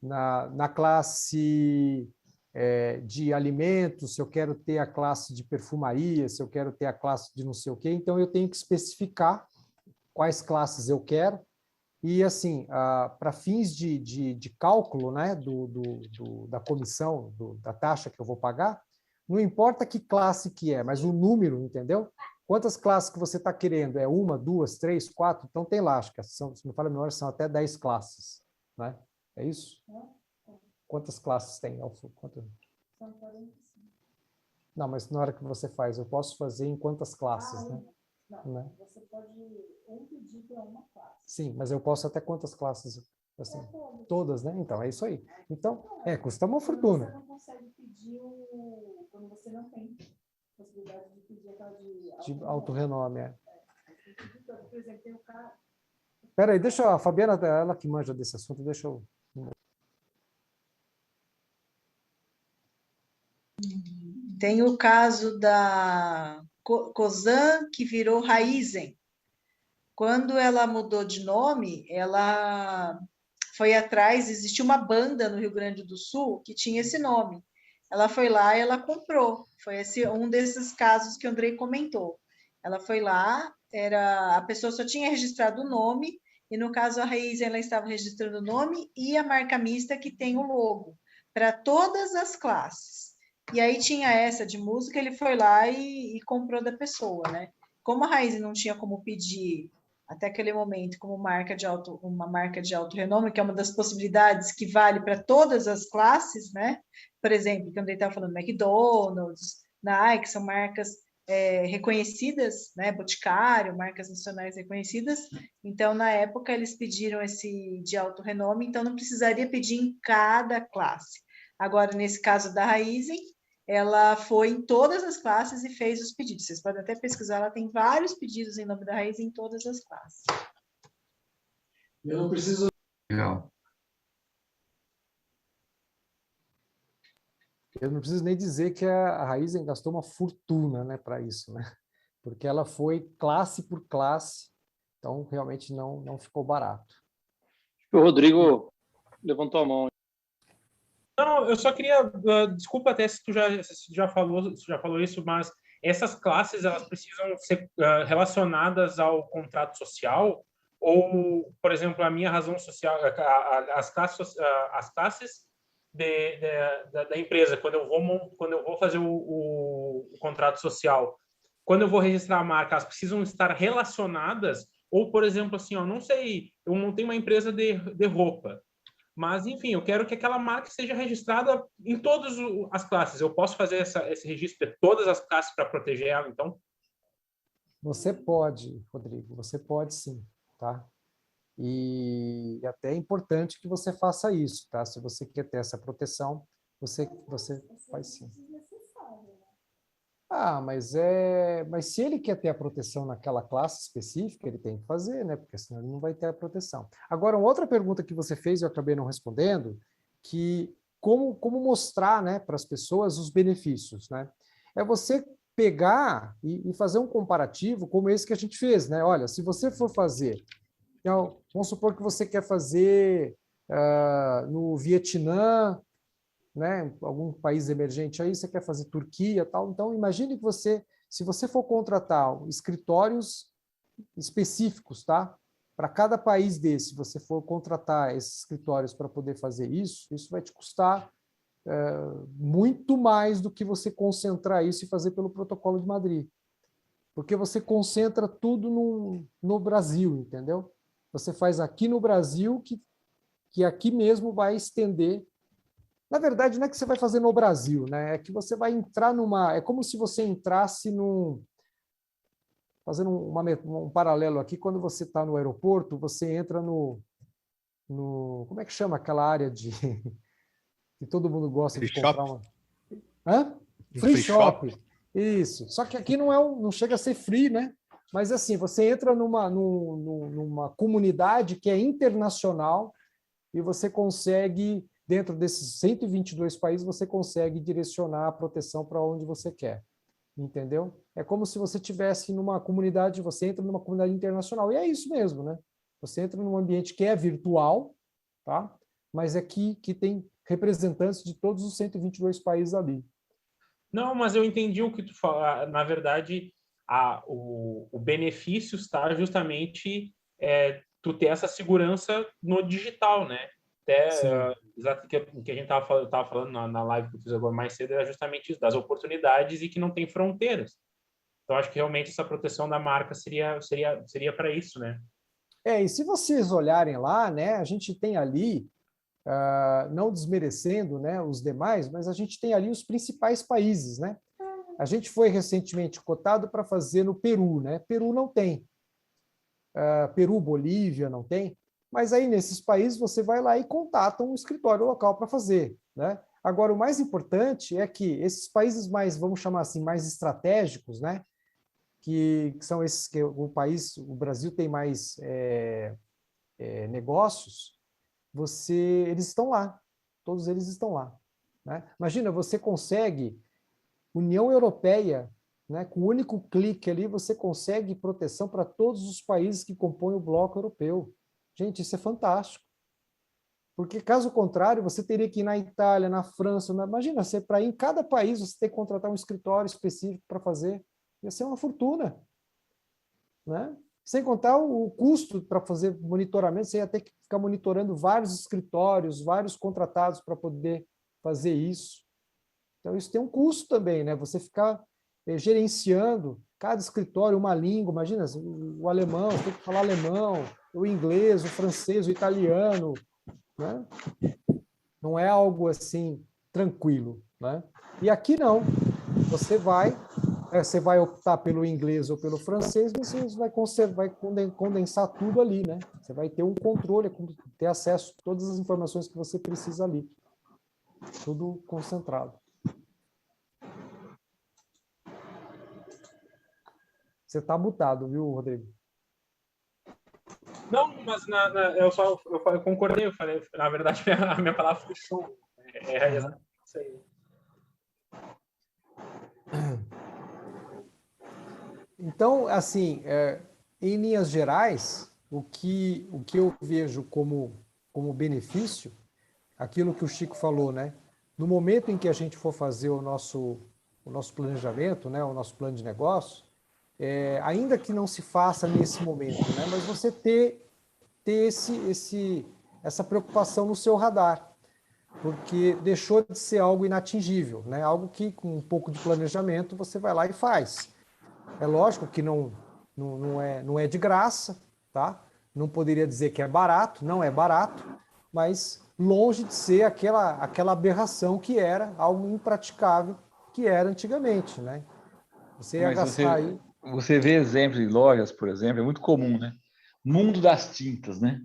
na classe de alimentos, se eu quero ter a classe de perfumaria, se eu quero ter a classe de não sei o quê, então eu tenho que especificar quais classes eu quero. E, assim, para fins de cálculo, né, da comissão, da taxa que eu vou pagar, não importa que classe que é, mas o número, entendeu? Quantas classes que você está querendo? É 1, 2, 3, 4? Então tem lá, acho que se não me falha a memória, são até 10 classes, né? É isso? Quantas classes tem? São 45. Não, mas na hora que você faz, eu posso fazer em quantas classes, né? Não, você pode pedir para uma classe. Sim, mas eu posso até quantas classes? Assim, todas, né? Então, é isso aí. Então, custa uma fortuna. Você não consegue pedir quando você não tem possibilidade de pedir aquela de autorrenome. Por exemplo, tem o cara... Espera aí, deixa a Fabiana, ela que manja desse assunto, deixa eu... Tem o caso da Cosan, que virou Raizen. Quando ela mudou de nome, ela foi atrás, existia uma banda no Rio Grande do Sul que tinha esse nome. Ela foi lá e ela comprou. Foi um desses casos que o Andrei comentou. Ela foi lá, a pessoa só tinha registrado o nome, e no caso a Raizen, ela estava registrando o nome e a marca mista que tem o logo, para todas as classes. E aí tinha essa de música, ele foi lá e comprou da pessoa, né? Como a Raizen não tinha como pedir até aquele momento como uma marca de alto renome, que é uma das possibilidades que vale para todas as classes, né? Por exemplo, quando ele estava falando McDonald's, Nike, são marcas reconhecidas, né? Boticário, marcas nacionais reconhecidas. Então, na época, eles pediram esse de alto renome, então não precisaria pedir em cada classe. Agora, nesse caso da Raizen, ela foi em todas as classes e fez os pedidos. Vocês podem até pesquisar, ela tem vários pedidos em nome da Raizen em todas as classes. Eu não preciso... Legal. Eu não preciso nem dizer que a Raizen gastou uma fortuna, né, para isso, né? Porque ela foi classe por classe Então, realmente não ficou barato. O Rodrigo levantou a mão. Não, eu só queria, desculpa até se tu já falou isso, mas essas classes elas precisam ser relacionadas ao contrato social ou, por exemplo, a minha razão social, as classes da empresa, quando eu vou fazer o contrato social, quando eu vou registrar a marca, elas precisam estar relacionadas ou, por exemplo, assim, eu não sei, eu montei uma empresa de roupa. Mas, enfim, eu quero que aquela marca seja registrada em todas as classes. Eu posso fazer esse registro de todas as classes para proteger ela, então? Você pode, Rodrigo, você pode sim, tá? E até é importante que você faça isso, tá? Se você quer ter essa proteção, você faz sim. Mas se ele quer ter a proteção naquela classe específica, ele tem que fazer, né? Porque senão ele não vai ter a proteção. Agora, uma outra pergunta que você fez, eu acabei não respondendo, que como mostrar, né, para as pessoas os benefícios, né? É você pegar e fazer um comparativo como esse que a gente fez, né? Olha, se você for fazer, então, vamos supor que você quer fazer no Vietnã, né, algum país emergente aí, você quer fazer Turquia, tal. Então, imagine que se você for contratar escritórios específicos, tá? Para cada país desse, você for contratar esses escritórios para poder fazer isso vai te custar muito mais do que você concentrar isso e fazer pelo Protocolo de Madrid. Porque você concentra tudo no Brasil, entendeu? Você faz aqui no Brasil, que aqui mesmo vai estender. Na verdade, não é que você vai fazer no Brasil, né? É que você vai entrar numa... É como se você entrasse fazendo um paralelo aqui, quando você está no aeroporto, você entra no... Como é que chama aquela área que todo mundo gosta de comprar uma... Hã? Free shop. Isso. Só que aqui não chega a ser free, né? Mas assim, você entra numa comunidade que é internacional e você consegue, dentro desses 122 países, você consegue direcionar a proteção para onde você quer. Entendeu? É como se você estivesse numa comunidade, você entra numa comunidade internacional. E é isso mesmo, né? Você entra num ambiente que é virtual, tá? Mas é que tem representantes de todos os 122 países ali. Não, mas eu entendi o que tu fala. Na verdade, o benefício está justamente tu ter essa segurança no digital, né? Até exato o que a gente estava falando na live que eu fiz agora mais cedo era justamente isso, das oportunidades e que não tem fronteiras. Então, acho que realmente essa proteção da marca seria para isso, né? E se vocês olharem lá, né, a gente tem ali, não desmerecendo, né, os demais, mas a gente tem ali os principais países, né? A gente foi recentemente cotado para fazer no Peru, né? Peru não tem. Peru, Bolívia não tem. Mas aí, nesses países, você vai lá e contata um escritório local para fazer, né? Agora, o mais importante é que esses países mais, vamos chamar assim, mais estratégicos, né? Que são esses que o Brasil tem mais negócios, eles estão lá. Todos eles estão lá. Né? Imagina, você consegue, União Europeia, né, com um único clique ali, você consegue proteção para todos os países que compõem o bloco europeu. Gente, isso é fantástico. Porque, caso contrário, você teria que ir na Itália, na França, imagina, para ir em cada país, você ter que contratar um escritório específico para fazer. Ia ser uma fortuna. Né? Sem contar o custo para fazer monitoramento, você ia ter que ficar monitorando vários escritórios, vários contratados para poder fazer isso. Então, isso tem um custo também, né? Você ficar gerenciando cada escritório uma língua, imagina, o alemão, você tem que falar alemão, o inglês, o francês, o italiano, né? Não é algo assim tranquilo, né? E aqui não, você vai optar pelo inglês ou pelo francês, você vai condensar tudo ali, né? Você vai ter um controle, ter acesso a todas as informações que você precisa ali. Tudo concentrado. Você está mutado, viu, Rodrigo? Não, mas eu concordei, eu falei, na verdade, a minha palavra foi show. É exatamente isso aí. Então, assim, em linhas gerais, o que eu vejo como benefício, aquilo que o Chico falou, né? No momento em que a gente for fazer o nosso planejamento, né? O nosso plano de negócio, ainda que não se faça nesse momento, né? Mas você ter essa preocupação no seu radar, porque deixou de ser algo inatingível, né? Algo que com um pouco de planejamento você vai lá e faz. É lógico que não é de graça, tá? Não poderia dizer que é barato, não é barato, mas longe de ser aquela aberração que era algo impraticável que era antigamente, né? Você ia gastar aí... Você vê exemplos em lojas, por exemplo, é muito comum, né? Mundo das tintas, né?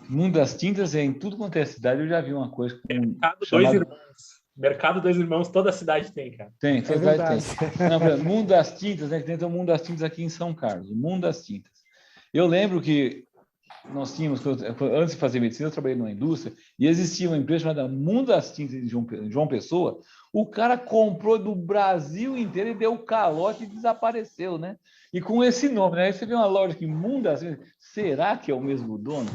Mundo das tintas, em tudo quanto é cidade, eu já vi uma coisa Mercado Dois Irmãos, toda a cidade tem, cara. Tem, toda cidade tem. Não, por exemplo, Mundo das Tintas, né? Que tem o Mundo das Tintas aqui em São Carlos, o Mundo das Tintas. Eu lembro que nós tínhamos, antes de fazer medicina, eu trabalhei numa indústria e existia uma empresa chamada Mundo das Tintas de João Pessoa. O cara comprou do Brasil inteiro e deu calote e desapareceu, né? E com esse nome, né? Aí você vê uma loja que Mundo das Tintas, será que é o mesmo dono?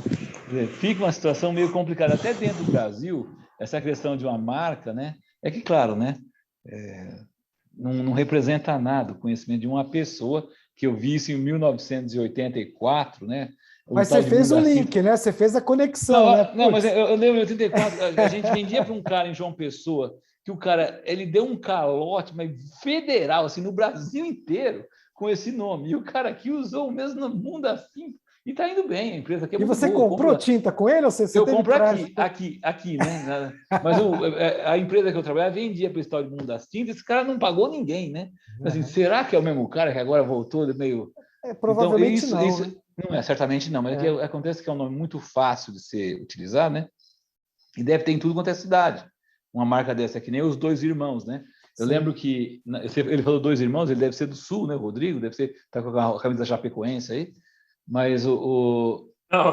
Fica uma situação meio complicada. Até dentro do Brasil, essa questão de uma marca, né? É que, claro, né? Não representa nada o conhecimento de uma pessoa que eu vi isso em 1984, né? Mas você fez o link, né? Você fez a conexão, né? Não, mas eu lembro em 84, a gente vendia para um cara em João Pessoa, que o cara, ele deu um calote, mas federal, assim, no Brasil inteiro, com esse nome. E o cara aqui usou o mesmo mundo assim, e está indo bem, a empresa aqui é muito boa. E você comprou tinta com ele? Ou você eu compro aqui, né? Mas a empresa que eu trabalhava vendia para o história do Mundo das Tintas, esse cara não pagou ninguém, né? Assim, será que é o mesmo cara que agora voltou meio... Provavelmente então, não, né? Não é, certamente não, mas acontece que é um nome muito fácil de ser utilizado, né? E deve ter em tudo quanto é cidade. Uma marca dessa é que nem os Dois Irmãos, né? Eu lembro que ele falou Dois Irmãos, ele deve ser do Sul, né? O Rodrigo deve ser, tá com a camisa da Chapecoense aí, mas Não,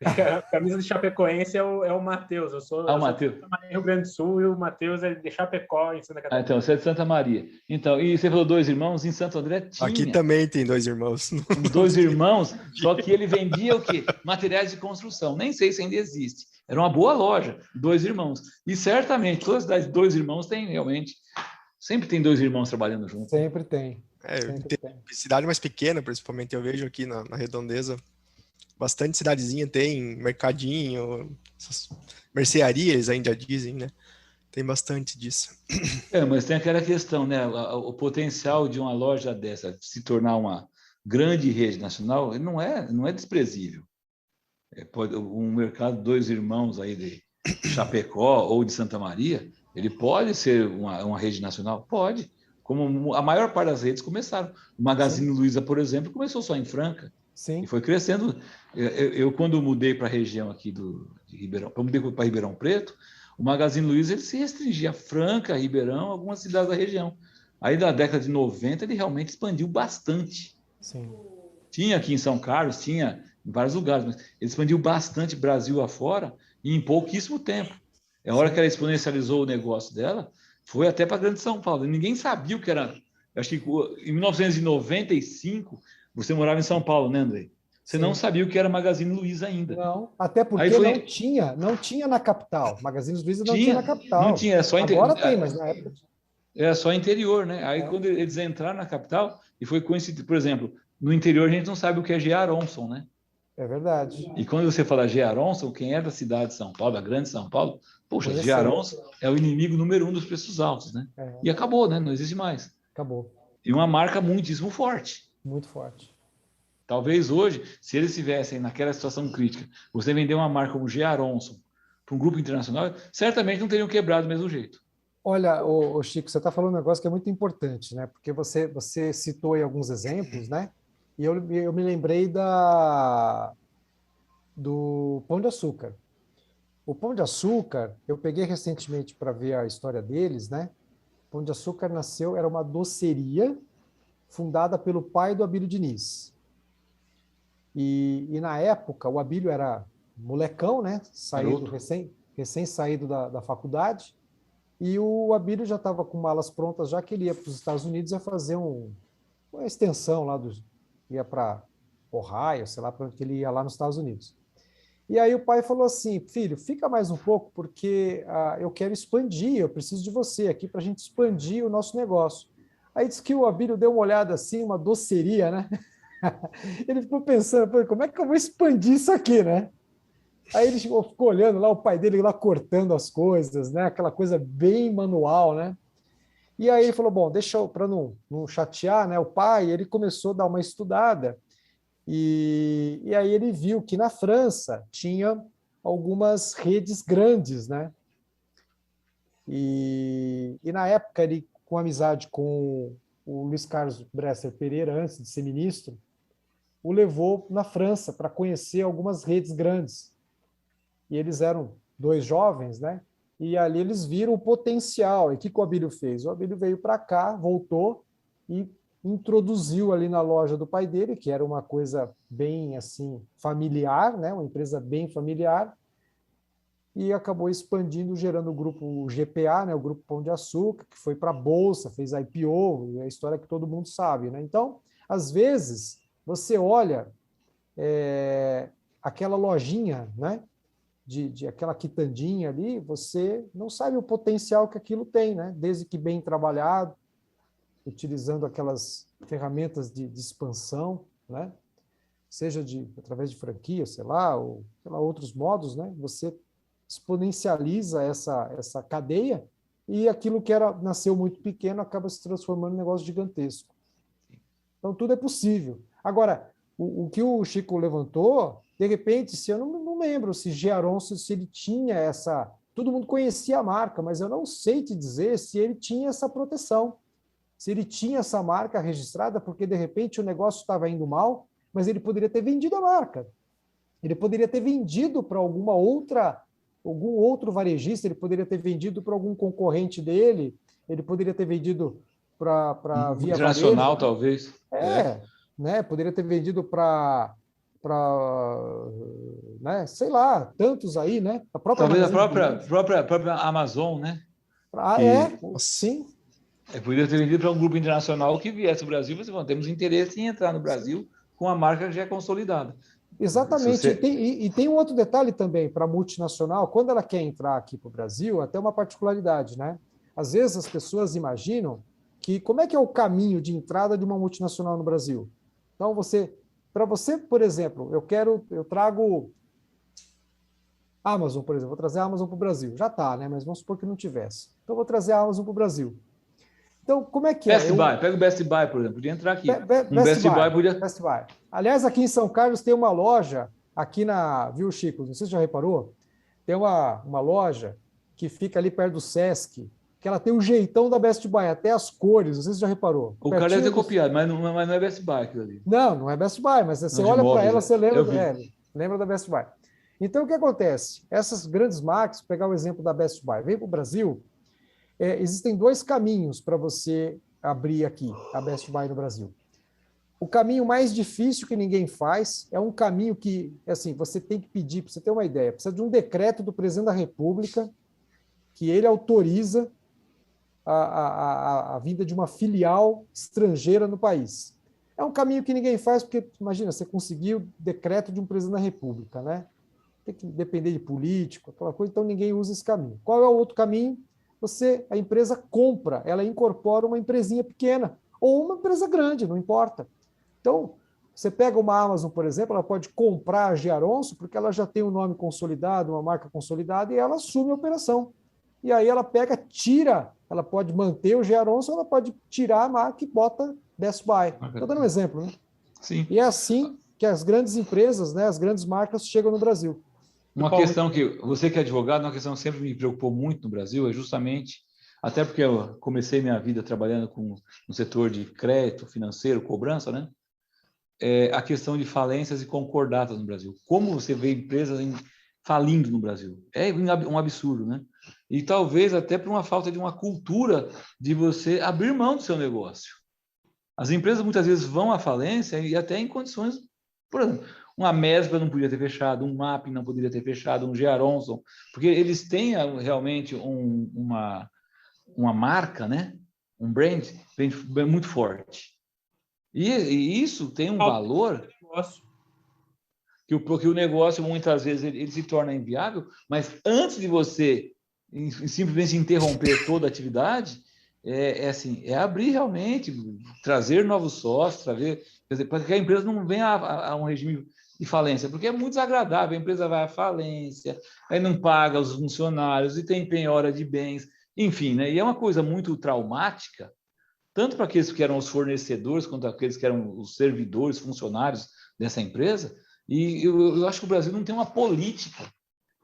a camisa de Chapecoense é o Matheus. Eu sou Matheus. de Santa Maria, Rio Grande do Sul, e o Matheus é de Chapecó, em Santa Catarina. Então, você é de Santa Maria. Então, e você falou Dois Irmãos, em Santo André tinha. Aqui também tem Dois Irmãos. Dois Irmãos, só que ele vendia o quê? Materiais de construção. Nem sei se ainda existe. Era uma boa loja, Dois Irmãos. E certamente, todas as cidades de Dois Irmãos tem realmente. Sempre tem dois irmãos trabalhando juntos. Sempre tem. Cidade mais pequena, principalmente, eu vejo aqui na Redondeza. Bastante cidadezinha tem mercadinho, mercearia, eles ainda dizem, né? Tem bastante disso. Mas tem aquela questão, né? O potencial de uma loja dessa se tornar uma grande rede nacional não é desprezível. Um mercado Dois Irmãos aí de Chapecó ou de Santa Maria, ele pode ser uma rede nacional? Pode. Como a maior parte das redes começaram. O Magazine Luiza, por exemplo, começou só em Franca. Sim. E foi crescendo. Eu quando mudei para a região aqui de Ribeirão, eu mudei para Ribeirão Preto, o Magazine Luiza ele se restringia a Franca, Ribeirão, algumas cidades da região. Aí, da década de 90, ele realmente expandiu bastante. Sim. Tinha aqui em São Carlos, tinha em vários lugares, mas ele expandiu bastante Brasil afora e em pouquíssimo tempo. A hora que ela exponencializou o negócio dela, foi até para a Grande São Paulo. Ninguém sabia o que era. Acho que em 1995, você morava em São Paulo, né, André? Você não sabia o que era Magazine Luiza ainda. Não, até porque não tinha na capital. Magazine Luiza não tinha na capital. Não tinha, só agora tem, mas na época... Era só interior, né? Aí quando eles entraram na capital, e foi coincidido, por exemplo, no interior a gente não sabe o que é G. Aronson, né? É verdade. E quando você fala G. Aronson, quem é da cidade de São Paulo, da grande São Paulo, poxa, G. Aronson é o inimigo número 1 dos preços altos, né? E acabou, né? Não existe mais. Acabou. E uma marca muitíssimo forte. Muito forte. Talvez hoje, se eles estivessem naquela situação crítica, você vender uma marca como G. Aronson para um grupo internacional, certamente não teriam quebrado do mesmo jeito. Olha, Chico, você está falando um negócio que é muito importante, né? Porque você citou aí alguns exemplos, né? E eu me lembrei do Pão de Açúcar. O Pão de Açúcar, eu peguei recentemente para ver a história deles, né? O Pão de Açúcar era uma doceria fundada pelo pai do Abílio Diniz. E na época, o Abílio era molecão, né? Recém saído da faculdade. E o Abílio já estava com malas prontas, já que ele ia para os Estados Unidos a fazer uma extensão lá ia para Ohio, sei lá para onde ele ia lá nos Estados Unidos. E aí o pai falou assim, filho, fica mais um pouco, porque eu quero expandir, eu preciso de você aqui para a gente expandir o nosso negócio. Aí disse que o Abílio deu uma olhada assim, uma doceria, né? Ele ficou pensando, como é que eu vou expandir isso aqui, né? Aí ele ficou olhando lá, o pai dele lá cortando as coisas, né? Aquela coisa bem manual, né? E aí ele falou, bom, deixa eu, para não chatear, né? O pai, ele começou a dar uma estudada e aí ele viu que na França tinha algumas redes grandes, né? E na época ele, com amizade com o Luiz Carlos Bresser Pereira, antes de ser ministro, o levou na França para conhecer algumas redes grandes. E eles eram 2 jovens, né? E ali eles viram o potencial. E o que o Abílio fez? O Abílio veio para cá, voltou e introduziu ali na loja do pai dele, que era uma coisa bem assim familiar, né? Uma empresa bem familiar, e acabou expandindo, gerando o grupo GPA, né? O Grupo Pão de Açúcar, que foi para a Bolsa, fez IPO, e é a história que todo mundo sabe, né? Então, às vezes, você olha aquela lojinha, né? De aquela quitandinha ali, você não sabe o potencial que aquilo tem, né? Desde que bem trabalhado, utilizando aquelas ferramentas de expansão, né? Seja através de franquia, sei lá, ou outros modos, né? Você exponencializa essa cadeia e aquilo que nasceu muito pequeno acaba se transformando em um negócio gigantesco. Então, tudo é possível. Agora, o que o Chico levantou, de repente, se eu não lembro se Giaronso, se ele tinha essa... Todo mundo conhecia a marca, mas eu não sei te dizer se ele tinha essa proteção, se ele tinha essa marca registrada, porque, de repente, o negócio estava indo mal, mas ele poderia ter vendido a marca. Ele poderia ter vendido para algum outro varejista, ele poderia ter vendido para algum concorrente dele, ele poderia ter vendido para Via Internacional, Varejo, talvez. Né? Poderia ter vendido para né? Sei lá, tantos aí, né? Talvez a própria Amazon, né? Sim. Poderia ter vendido para um grupo internacional que viesse ao Brasil, mas temos interesse em entrar no Brasil com a marca que já é consolidada. Exatamente. E tem um outro detalhe também para a multinacional, quando ela quer entrar aqui para o Brasil, até uma particularidade, né? Às vezes as pessoas imaginam que como é que é o caminho de entrada de uma multinacional no Brasil? Então, para você, por exemplo, eu trago Amazon, por exemplo, vou trazer a Amazon para o Brasil. Já está, né? Mas vamos supor que não tivesse. Então, vou trazer a Amazon para o Brasil. Então, como é que Best Buy, pega o Best Buy, por exemplo, podia entrar aqui. Best Buy. Aliás, aqui em São Carlos tem uma loja, aqui viu, Chico? Não sei se você já reparou, tem uma loja que fica ali perto do Sesc, que ela tem o jeitão da Best Buy, até as cores, não sei se você já reparou. O cara deve ter copiado, mas não é Best Buy aquilo ali. Não é Best Buy, mas você olha para ela, você lembra da Best Buy. Então, o que acontece? Essas grandes marcas, vou pegar o exemplo da Best Buy, vem para o Brasil, existem 2 caminhos para você abrir aqui a Best Buy no Brasil. O caminho mais difícil que ninguém faz é um caminho que, assim, você tem que pedir, para você ter uma ideia, precisa de um decreto do presidente da República que ele autoriza a vinda de uma filial estrangeira no país. É um caminho que ninguém faz porque, imagina, você conseguiu o decreto de um presidente da República, né? Tem que depender de político, aquela coisa, então ninguém usa esse caminho. Qual é o outro caminho? A empresa compra, ela incorpora uma empresinha pequena ou uma empresa grande, não importa. Então, você pega uma Amazon, por exemplo, ela pode comprar a Giaronso porque ela já tem um nome consolidado, uma marca consolidada, e ela assume a operação. E aí ela ela pode manter o Giaronso, ela pode tirar a marca e bota Best Buy. Estou dando um exemplo, né? Sim. E é assim que as grandes empresas, né, as grandes marcas chegam no Brasil. Uma questão que, você que é advogado, uma questão que sempre me preocupou muito no Brasil é justamente, até porque eu comecei minha vida trabalhando no setor de crédito financeiro, cobrança, né? A questão de falências e concordatas no Brasil. Como você vê empresas falindo no Brasil? É um absurdo, né? E talvez até por uma falta de uma cultura de você abrir mão do seu negócio. As empresas muitas vezes vão à falência e até em condições, por exemplo, uma Mesbla não podia ter fechado, um MAP não poderia ter fechado, um Giaronson, porque eles têm realmente uma marca, né? Um brand muito forte. E isso tem um valor que o negócio, muitas vezes, ele se torna inviável, mas antes de você simplesmente interromper toda a atividade, é abrir realmente, trazer novos sócios, para que a empresa não venha a um regime de falência, porque é muito desagradável, a empresa vai à falência, aí não paga os funcionários, e tem penhora de bens, enfim, né? E é uma coisa muito traumática, tanto para aqueles que eram os fornecedores, quanto aqueles que eram os servidores, funcionários dessa empresa, e eu acho que o Brasil não tem uma política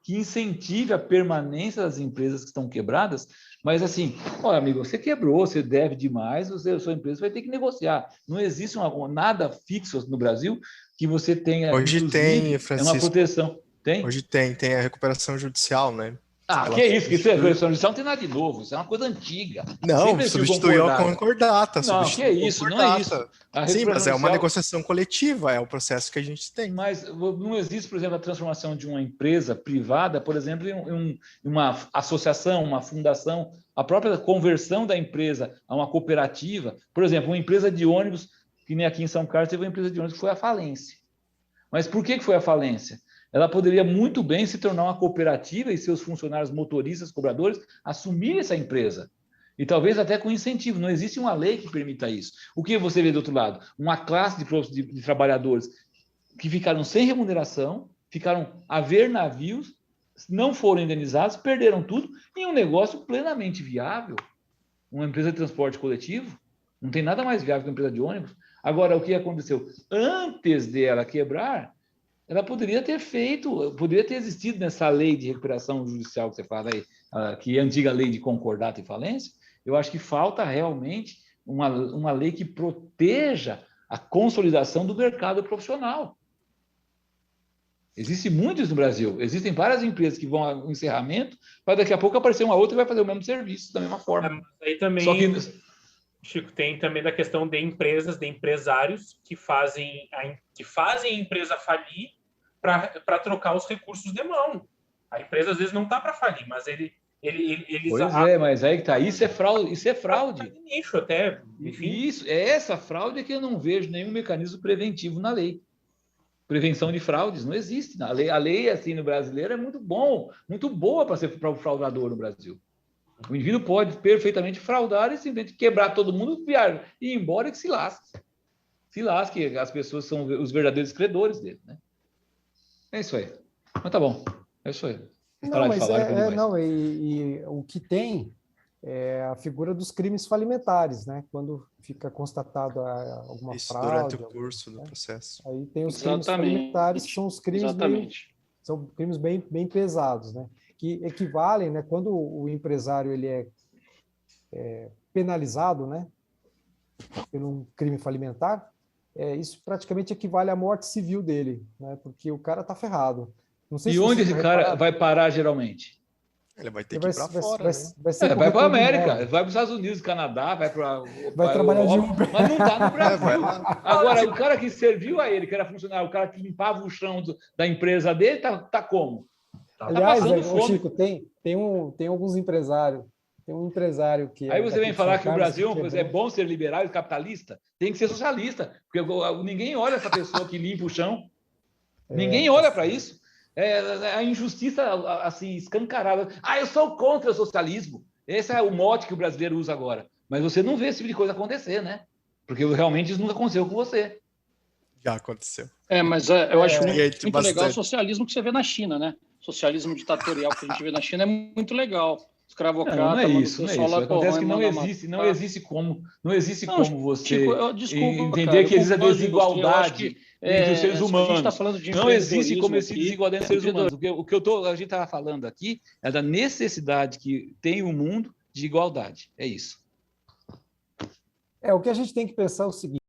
que incentive a permanência das empresas que estão quebradas, mas assim, olha, amigo, você quebrou, você deve demais, a sua empresa vai ter que negociar. Não existe nada fixo no Brasil que você tenha. Hoje tem, Francisco. É uma proteção. Tem? Hoje tem a recuperação judicial, né? Que é isso? Isso é recuperação judicial, não tem nada de novo, isso é uma coisa antiga. Não, substituiu a concordata. Não, que é isso, não é isso. Sim, mas é uma negociação coletiva, é o processo que a gente tem. Mas não existe, por exemplo, a transformação de uma empresa privada, por exemplo, em uma associação, uma fundação, a própria conversão da empresa a uma cooperativa. Por exemplo, uma empresa de ônibus, que nem aqui em São Carlos, teve uma empresa de ônibus que foi à falência. Mas por que foi à falência? Ela poderia muito bem se tornar uma cooperativa e seus funcionários motoristas, cobradores, assumirem essa empresa. E talvez até com incentivo. Não existe uma lei que permita isso. O que você vê do outro lado? Uma classe de trabalhadores que ficaram sem remuneração, ficaram a ver navios, não foram indenizados, perderam tudo, em um negócio plenamente viável. Uma empresa de transporte coletivo. Não tem nada mais viável que uma empresa de ônibus. Agora, o que aconteceu? Antes dela quebrar, ela poderia ter existido nessa lei de recuperação judicial que você fala aí, que é a antiga lei de concordata e falência. Eu acho que falta realmente uma lei que proteja a consolidação do mercado profissional. Existem muitos no Brasil, existem várias empresas que vão ao encerramento, para daqui a pouco aparecer uma outra que vai fazer o mesmo serviço, da mesma forma. Aí também... Só que... Chico, tem também da questão de empresas, de empresários que fazem a empresa falir para trocar os recursos de mão. A empresa às vezes não está para falir, mas eles... mas aí que tá. Isso é fraude. Nicho até, enfim. Isso, é essa fraude que eu não vejo nenhum mecanismo preventivo na lei. Prevenção de fraudes não existe. A lei assim no brasileiro é muito boa para o fraudador no Brasil. O indivíduo pode perfeitamente fraudar e simplesmente quebrar todo mundo, viajar e ir embora e que se lasque. Se lasque, as pessoas são os verdadeiros credores dele, né? É isso aí. Mas tá bom. É isso aí. O que tem é a figura dos crimes falimentares, né? Quando fica constatado alguma fraude. Durante o curso do processo. Aí tem os crimes falimentares, que são os crimes bem pesados, né? Que equivalem, né? Quando o empresário ele é penalizado, né? Por um crime falimentar, isso praticamente equivale à morte civil dele, né? Porque o cara está ferrado. Não sei e onde esse cara vai parar geralmente? Ele vai ter que ir para fora. Vai para a América, vai para os Estados Unidos, Canadá, vai trabalhar de Uber. Mas não está no Brasil. Agora, o cara que serviu a ele, que era funcionário, o cara que limpava o chão da empresa dele, tá como? Aliás, Chico, tem alguns empresários. Tem um empresário que... Aí você vem falar que o Brasil é bom ser liberal e capitalista? Tem que ser socialista, porque ninguém olha essa pessoa que limpa o chão. Ninguém olha para isso. A injustiça assim escancarada. Eu sou contra o socialismo. Esse é o mote que o brasileiro usa agora. Mas você não vê esse tipo de coisa acontecer, né? Porque realmente isso nunca aconteceu com você. Já aconteceu. Mas eu acho muito legal o socialismo que você vê na China, né? Socialismo ditatorial que a gente vê na China é muito legal. Escravocrata, não é isso. Acontece que não existe como você entender que existe a desigualdade entre os seres humanos. Não existe como existe desigualdade entre os seres humanos. O que a gente estava falando aqui é da necessidade que tem o mundo de igualdade. É isso. O que a gente tem que pensar é o seguinte.